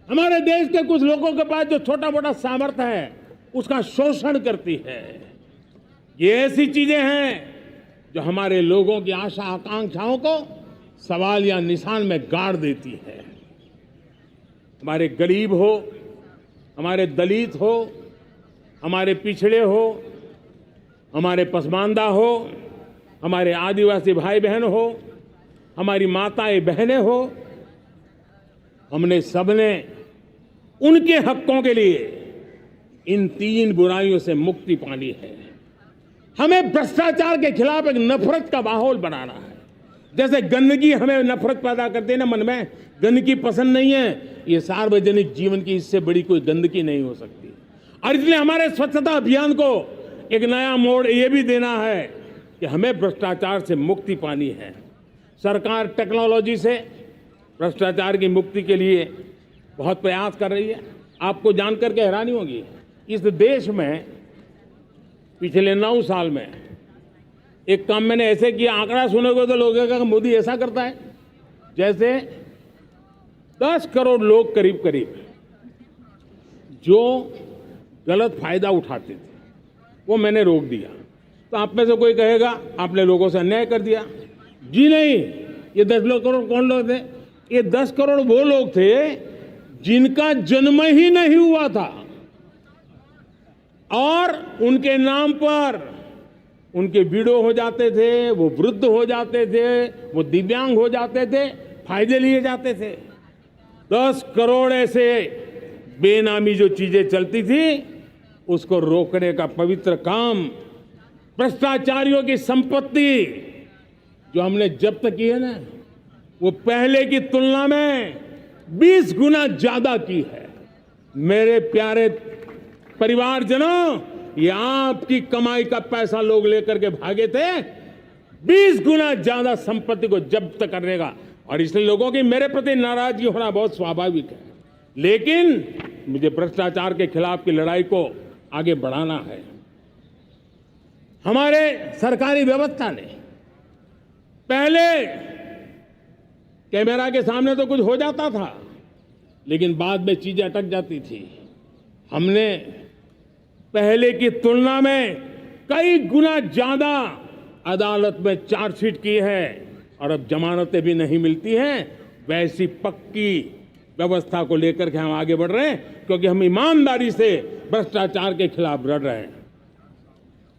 हमारे देश के कुछ लोगों के पास जो छोटा मोटा सामर्थ्य है उसका शोषण करती है। ये ऐसी चीजें हैं जो हमारे लोगों की आशा आकांक्षाओं को सवाल या निशान में गाड़ देती है। हमारे गरीब हो, हमारे दलित हो, हमारे पिछड़े हो, हमारे पसमानदा हो, हमारे आदिवासी भाई बहन हो, हमारी माताएं बहनें हो, हमने सबने उनके हकों के लिए इन 3 बुराइयों से मुक्ति पानी है। हमें भ्रष्टाचार के खिलाफ एक नफरत का माहौल बनाना है। जैसे गंदगी हमें नफरत पैदा करती है ना मन में, गंदगी पसंद नहीं है, ये सार्वजनिक जीवन की इससे बड़ी कोई गंदगी नहीं हो सकती। और इसलिए हमारे स्वच्छता अभियान को एक नया मोड़ ये भी देना है कि हमें भ्रष्टाचार से मुक्ति पानी है। सरकार टेक्नोलॉजी से भ्रष्टाचार की मुक्ति के लिए बहुत प्रयास कर रही है। आपको जानकर के हैरानी होगी, इस देश में पिछले 9 साल में एक काम मैंने ऐसे किया, आंकड़ा सुनोगे तो लोग कहेंगे मोदी ऐसा करता है, जैसे 10 करोड़ लोग करीब करीब जो गलत फायदा उठाते थे वो मैंने रोक दिया। तो आप में से कोई कहेगा आपने लोगों से अन्याय कर दिया। जी नहीं, ये 10 करोड़ कौन लोग थे? ये 10 करोड़ वो लोग थे जिनका जन्म ही नहीं हुआ था और उनके नाम पर उनके विडो हो जाते थे, वो वृद्ध हो जाते थे, वो दिव्यांग हो जाते थे, फायदे लिए जाते थे। 10 करोड़ ऐसे बेनामी जो चीजें चलती थी उसको रोकने का पवित्र काम, भ्रष्टाचारियों की संपत्ति जो हमने जब्त की है ना, वो पहले की तुलना में 20 गुना ज्यादा की है। मेरे प्यारे परिवारजनों, ये आपकी कमाई का पैसा लोग लेकर के भागे थे, 20 गुना ज्यादा संपत्ति को जब्त करने का। और इसलिए लोगों की मेरे प्रति नाराजगी होना बहुत स्वाभाविक है, लेकिन मुझे भ्रष्टाचार के खिलाफ की लड़ाई को आगे बढ़ाना है। हमारे सरकारी व्यवस्था ने पहले कैमरा के सामने तो कुछ हो जाता था, लेकिन बाद में चीजें अटक जाती थी। हमने पहले की तुलना में कई गुना ज्यादा अदालत में चार्जशीट की है और अब जमानतें भी नहीं मिलती हैं। वैसी पक्की व्यवस्था को लेकर के हम आगे बढ़ रहे हैं, क्योंकि हम ईमानदारी से भ्रष्टाचार के खिलाफ लड़ रहे हैं।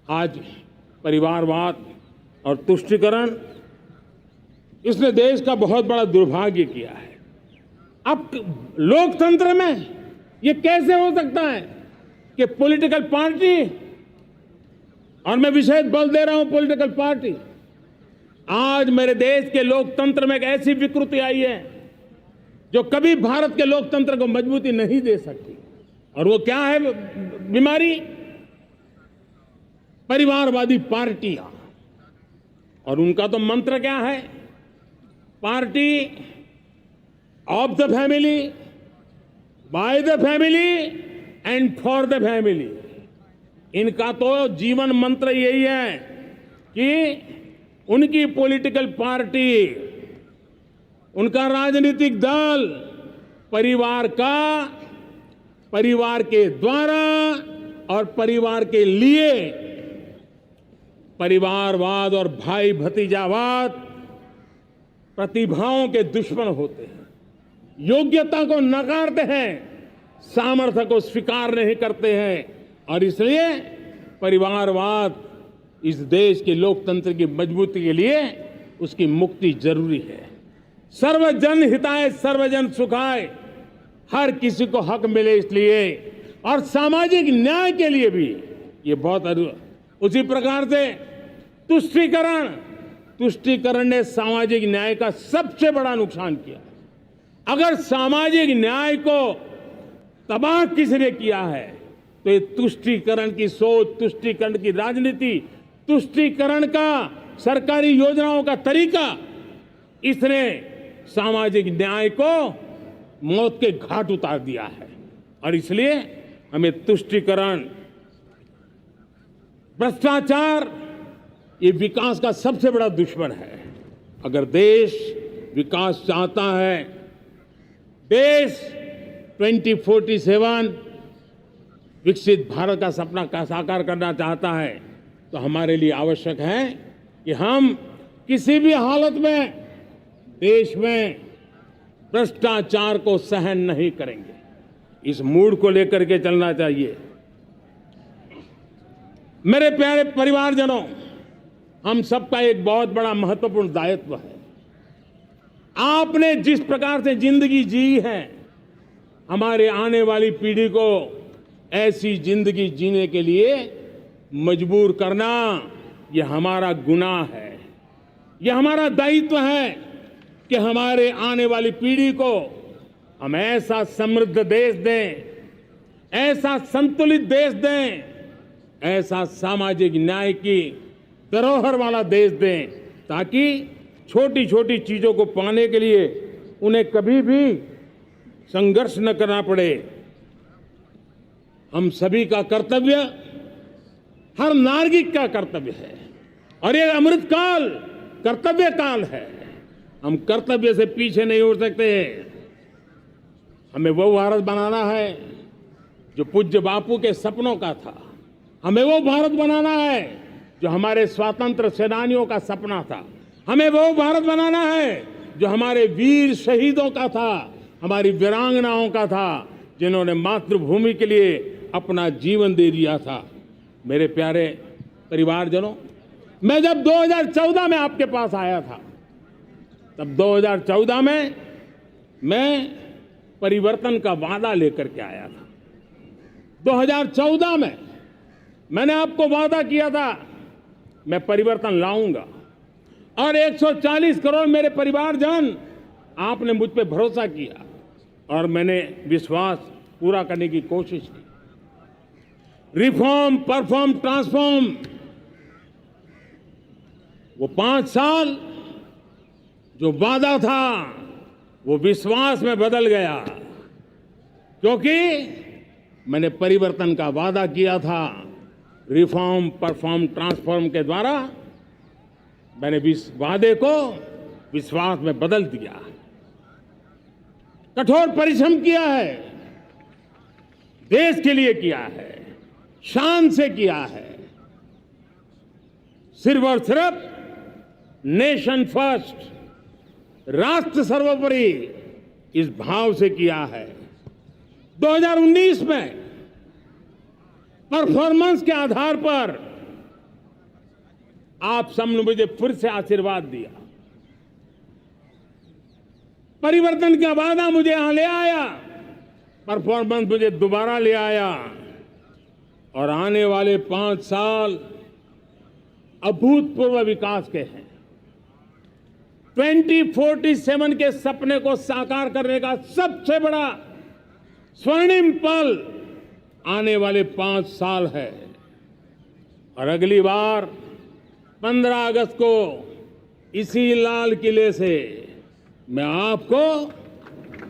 आज परिवारवाद और तुष्टीकरण, इसने देश का बहुत बड़ा दुर्भाग्य किया है। अब लोकतंत्र में ये कैसे हो सकता है कि पॉलिटिकल पार्टी, और मैं विशेष बल दे रहा हूं पॉलिटिकल पार्टी, आज मेरे देश के लोकतंत्र में एक ऐसी विकृति आई है जो कभी भारत के लोकतंत्र को मजबूती नहीं दे सकती। और वो क्या है बीमारी? परिवारवादी पार्टियां। और उनका तो मंत्र क्या है? Party of the family, by the family and for the family. इनका तो जीवन मंत्र यही है कि उनकी पॉलिटिकल पार्टी, उनका राजनीतिक दल परिवार का, परिवार के द्वारा और परिवार के लिए, परिवारवाद और भाई भतीजावाद प्रतिभाओं के दुश्मन होते हैं, योग्यता को नकारते हैं, सामर्थ्य को स्वीकार नहीं करते हैं। और इसलिए परिवारवाद इस देश के लोकतंत्र की मजबूती के लिए उसकी मुक्ति जरूरी है। सर्वजन हिताय सर्वजन सुखाय, हर किसी को हक मिले इसलिए, और सामाजिक न्याय के लिए भी ये बहुत। उसी प्रकार से तुष्टीकरण ने सामाजिक न्याय का सबसे बड़ा नुकसान किया। अगर सामाजिक न्याय को तबाह किसने किया है तो ये तुष्टीकरण की सोच, तुष्टीकरण की राजनीति, तुष्टीकरण का सरकारी योजनाओं का तरीका, इसने सामाजिक न्याय को मौत के घाट उतार दिया है। और इसलिए हमें तुष्टीकरण, भ्रष्टाचार, ये विकास का सबसे बड़ा दुश्मन है। अगर देश विकास चाहता है, देश 2047 विकसित भारत का सपना का साकार करना चाहता है, तो हमारे लिए आवश्यक है कि हम किसी भी हालत में देश में भ्रष्टाचार को सहन नहीं करेंगे। इस मूड को लेकर के चलना चाहिए। मेरे प्यारे परिवारजनों, हम सबका एक बहुत बड़ा महत्वपूर्ण दायित्व है। आपने जिस प्रकार से जिंदगी जी है, हमारे आने वाली पीढ़ी को ऐसी जिंदगी जीने के लिए मजबूर करना, यह हमारा गुनाह है। यह हमारा दायित्व है कि हमारे आने वाली पीढ़ी को हम ऐसा समृद्ध देश दें, ऐसा संतुलित देश दें, ऐसा सामाजिक न्याय की धरोहर वाला देश दें, ताकि छोटी छोटी चीजों को पाने के लिए उन्हें कभी भी संघर्ष न करना पड़े। हम सभी का कर्तव्य, हर नागरिक का कर्तव्य है, और ये अमृत काल कर्तव्य काल है। हम कर्तव्य से पीछे नहीं उठ सकते। हमें वो भारत बनाना है जो पूज्य बापू के सपनों का था। हमें वो भारत बनाना है जो हमारे स्वतंत्र सेनानियों का सपना था। हमें वो भारत बनाना है जो हमारे वीर शहीदों का था, हमारी वीरांगनाओं का था, जिन्होंने मातृभूमि के लिए अपना जीवन दे दिया था। मेरे प्यारे परिवारजनों, मैं जब 2014 में आपके पास आया था, तब 2014 में मैं परिवर्तन का वादा लेकर के आया था। 2014 में मैंने आपको वादा किया था, मैं परिवर्तन लाऊंगा, और 140 करोड़ मेरे परिवारजन, आपने मुझ पे भरोसा किया और मैंने विश्वास पूरा करने की कोशिश की। रिफॉर्म, परफॉर्म, ट्रांसफॉर्म, वो 5 साल जो वादा था वो विश्वास में बदल गया, क्योंकि मैंने परिवर्तन का वादा किया था। रिफॉर्म, परफॉर्म, ट्रांसफॉर्म के द्वारा मैंने इस वादे को विश्वास में बदल दिया। कठोर परिश्रम किया है, देश के लिए किया है, शान से किया है, सिर्फ और सिर्फ नेशन फर्स्ट, राष्ट्र सर्वोपरि, इस भाव से किया है। 2019 में परफॉर्मेंस के आधार पर आप सबने मुझे फिर से आशीर्वाद दिया। परिवर्तन का वादा मुझे यहां ले आया, परफॉर्मेंस मुझे दोबारा ले आया, और आने वाले 5 साल अभूतपूर्व विकास के हैं। 2047 के सपने को साकार करने का सबसे बड़ा स्वर्णिम पल आने वाले 5 साल है। और अगली बार 15 अगस्त को इसी लाल किले से मैं आपको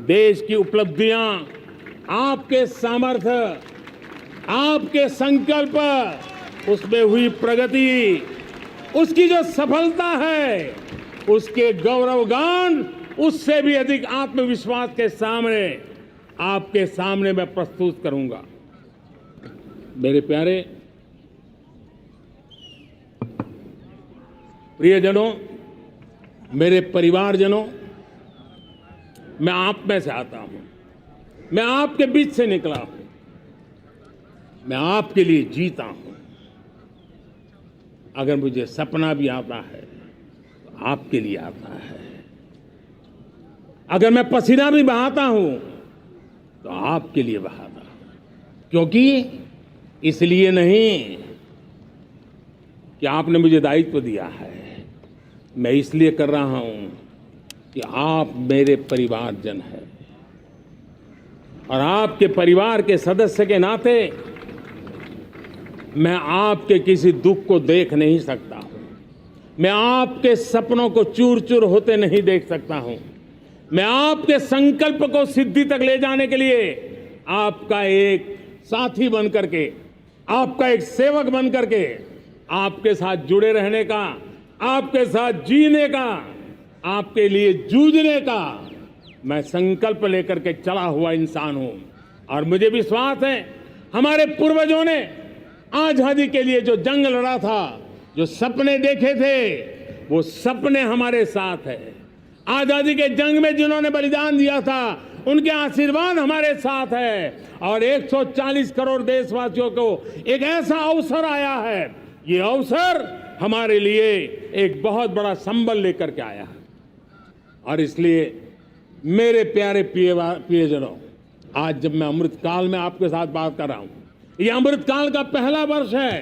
देश की उपलब्धियां, आपके सामर्थ्य, आपके संकल्प, उसमें हुई प्रगति, उसकी जो सफलता है, उसके गौरवगान, उससे भी अधिक आत्मविश्वास के सामने, आपके सामने मैं प्रस्तुत करूंगा। मेरे प्यारे प्रियजनों, मेरे परिवारजनों, मैं आप में से आता हूं, मैं आपके बीच से निकला हूं, मैं आपके लिए जीता हूं। अगर मुझे सपना भी आता है तो आपके लिए आता है। अगर मैं पसीना भी बहाता हूं तो आपके लिए बहाता हूं, क्योंकि इसलिए नहीं कि आपने मुझे दायित्व दिया है, मैं इसलिए कर रहा हूं कि आप मेरे परिवारजन हैं, और आपके परिवार के सदस्य के नाते मैं आपके किसी दुख को देख नहीं सकता हूं, मैं आपके सपनों को चूर चूर होते नहीं देख सकता हूं, मैं आपके संकल्प को सिद्धि तक ले जाने के लिए आपका एक साथी बन करके, आपका एक सेवक बन करके, आपके साथ जुड़े रहने का, आपके साथ जीने का, आपके लिए जूझने का मैं संकल्प लेकर के चला हुआ इंसान हूं। और मुझे विश्वास है, हमारे पूर्वजों ने आजादी के लिए जो जंग लड़ा था, जो सपने देखे थे, वो सपने हमारे साथ है। आजादी के जंग में जिन्होंने बलिदान दिया था, उनके आशीर्वाद हमारे साथ है और 140 करोड़ देशवासियों को एक ऐसा अवसर आया है। ये अवसर हमारे लिए एक बहुत बड़ा संबल लेकर के आया है और इसलिए मेरे प्यारे प्रियजनों, आज जब मैं अमृतकाल में आपके साथ बात कर रहा हूं, ये अमृतकाल का पहला वर्ष है।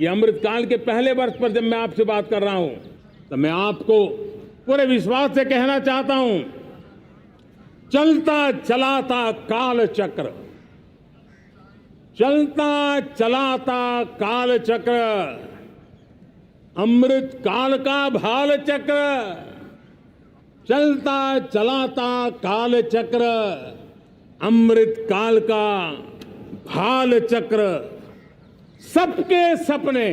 ये अमृतकाल के पहले वर्ष पर जब मैं आपसे बात कर रहा हूं तो मैं आपको पूरे विश्वास से कहना चाहता हूं, चलता चलाता काल चक्र, चलता चलाता काल चक्र, अमृत काल का भाल चक्र, चलता चलाता काल चक्र, अमृत काल का भाल चक्र, सबके सपने,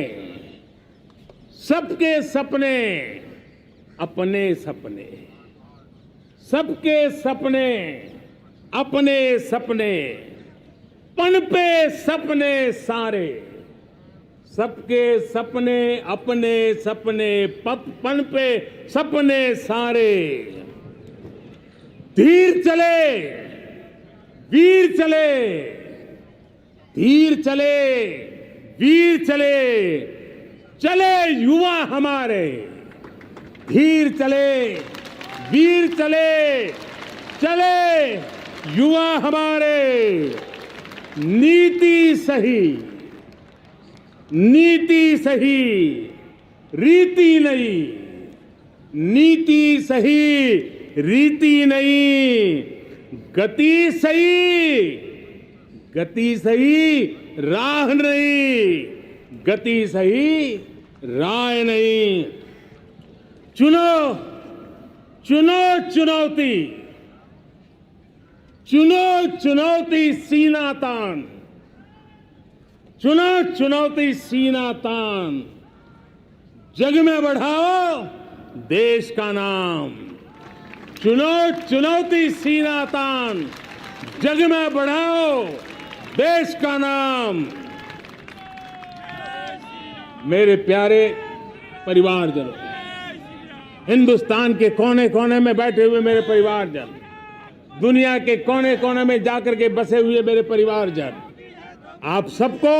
सबके सपने अपने सपने, सबके सपने अपने सपने, पनपे सपने सारे, सबके सपने अपने सपने, पनपे सपने सारे, धीर चले वीर चले, धीर चले वीर चले, चले युवा हमारे, धीर चले वीर चले, चले युवा हमारे, नीति सही, नीति सही, रीति नहीं, नीति सही, रीति नहीं, गति सही, गति सही, राह नहीं, गति सही, राय नहीं। चुनो चुनो चुनौती, चुनो चुनौती सीना तान, चुनो चुनौती सीना तान, जग में बढ़ाओ देश का नाम, चुनो चुनौती सीना तान, जग में बढ़ाओ देश का नाम। मेरे प्यारे परिवारजनों, हिंदुस्तान के कोने कोने में बैठे हुए मेरे परिवारजन, दुनिया के कोने कोने में जाकर के बसे हुए मेरे परिवारजन, आप सबको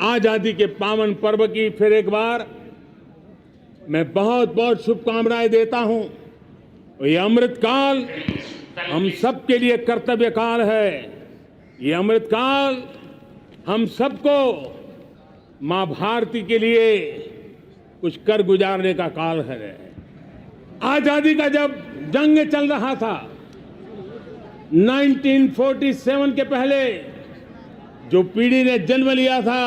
आजादी के पावन पर्व की फिर एक बार मैं बहुत बहुत शुभकामनाएं देता हूं। ये अमृतकाल हम सबके लिए कर्तव्य काल है। ये अमृतकाल हम सबको मां भारती के लिए कुछ कर गुजारने का काल है। आजादी का जब जंग चल रहा था 1947 के पहले जो पीढ़ी ने जन्म लिया था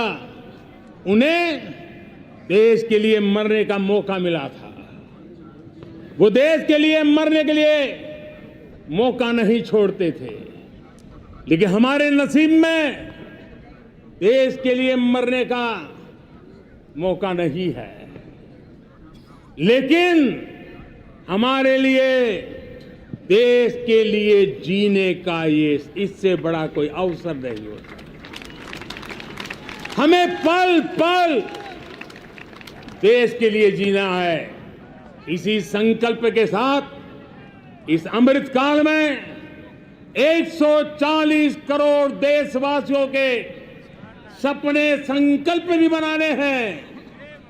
उन्हें देश के लिए मरने का मौका मिला था। वो देश के लिए मरने के लिए मौका नहीं छोड़ते थे, लेकिन हमारे नसीब में देश के लिए मरने का मौका नहीं है। लेकिन हमारे लिए देश के लिए जीने का ये इससे बड़ा कोई अवसर नहीं होता। हमें पल पल देश के लिए जीना है। इसी संकल्प के साथ इस अमृत काल में 140 करोड़ देशवासियों के सपने संकल्प भी बनाने हैं।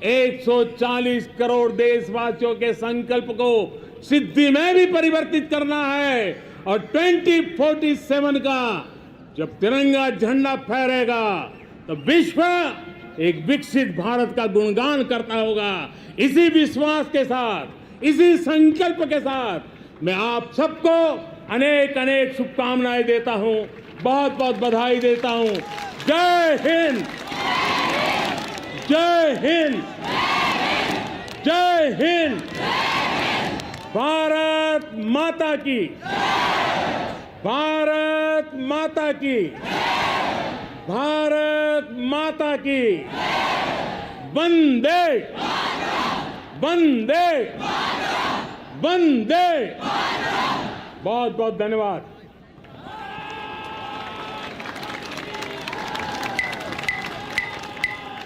140 करोड़ देशवासियों के संकल्प को सिद्धि में भी परिवर्तित करना है और 2047 का जब तिरंगा झंडा फहरेगा तो विश्व एक विकसित भारत का गुणगान करता होगा। इसी विश्वास के साथ, इसी संकल्प के साथ मैं आप सबको अनेक अनेक शुभकामनाएं देता हूं, बहुत बहुत बधाई देता हूं। जय हिंद, जय हिंद, जय हिंद। भारत माता की, भारत माता की, भारत माता की। वंदे वंदे वंदे। बहुत बहुत धन्यवाद।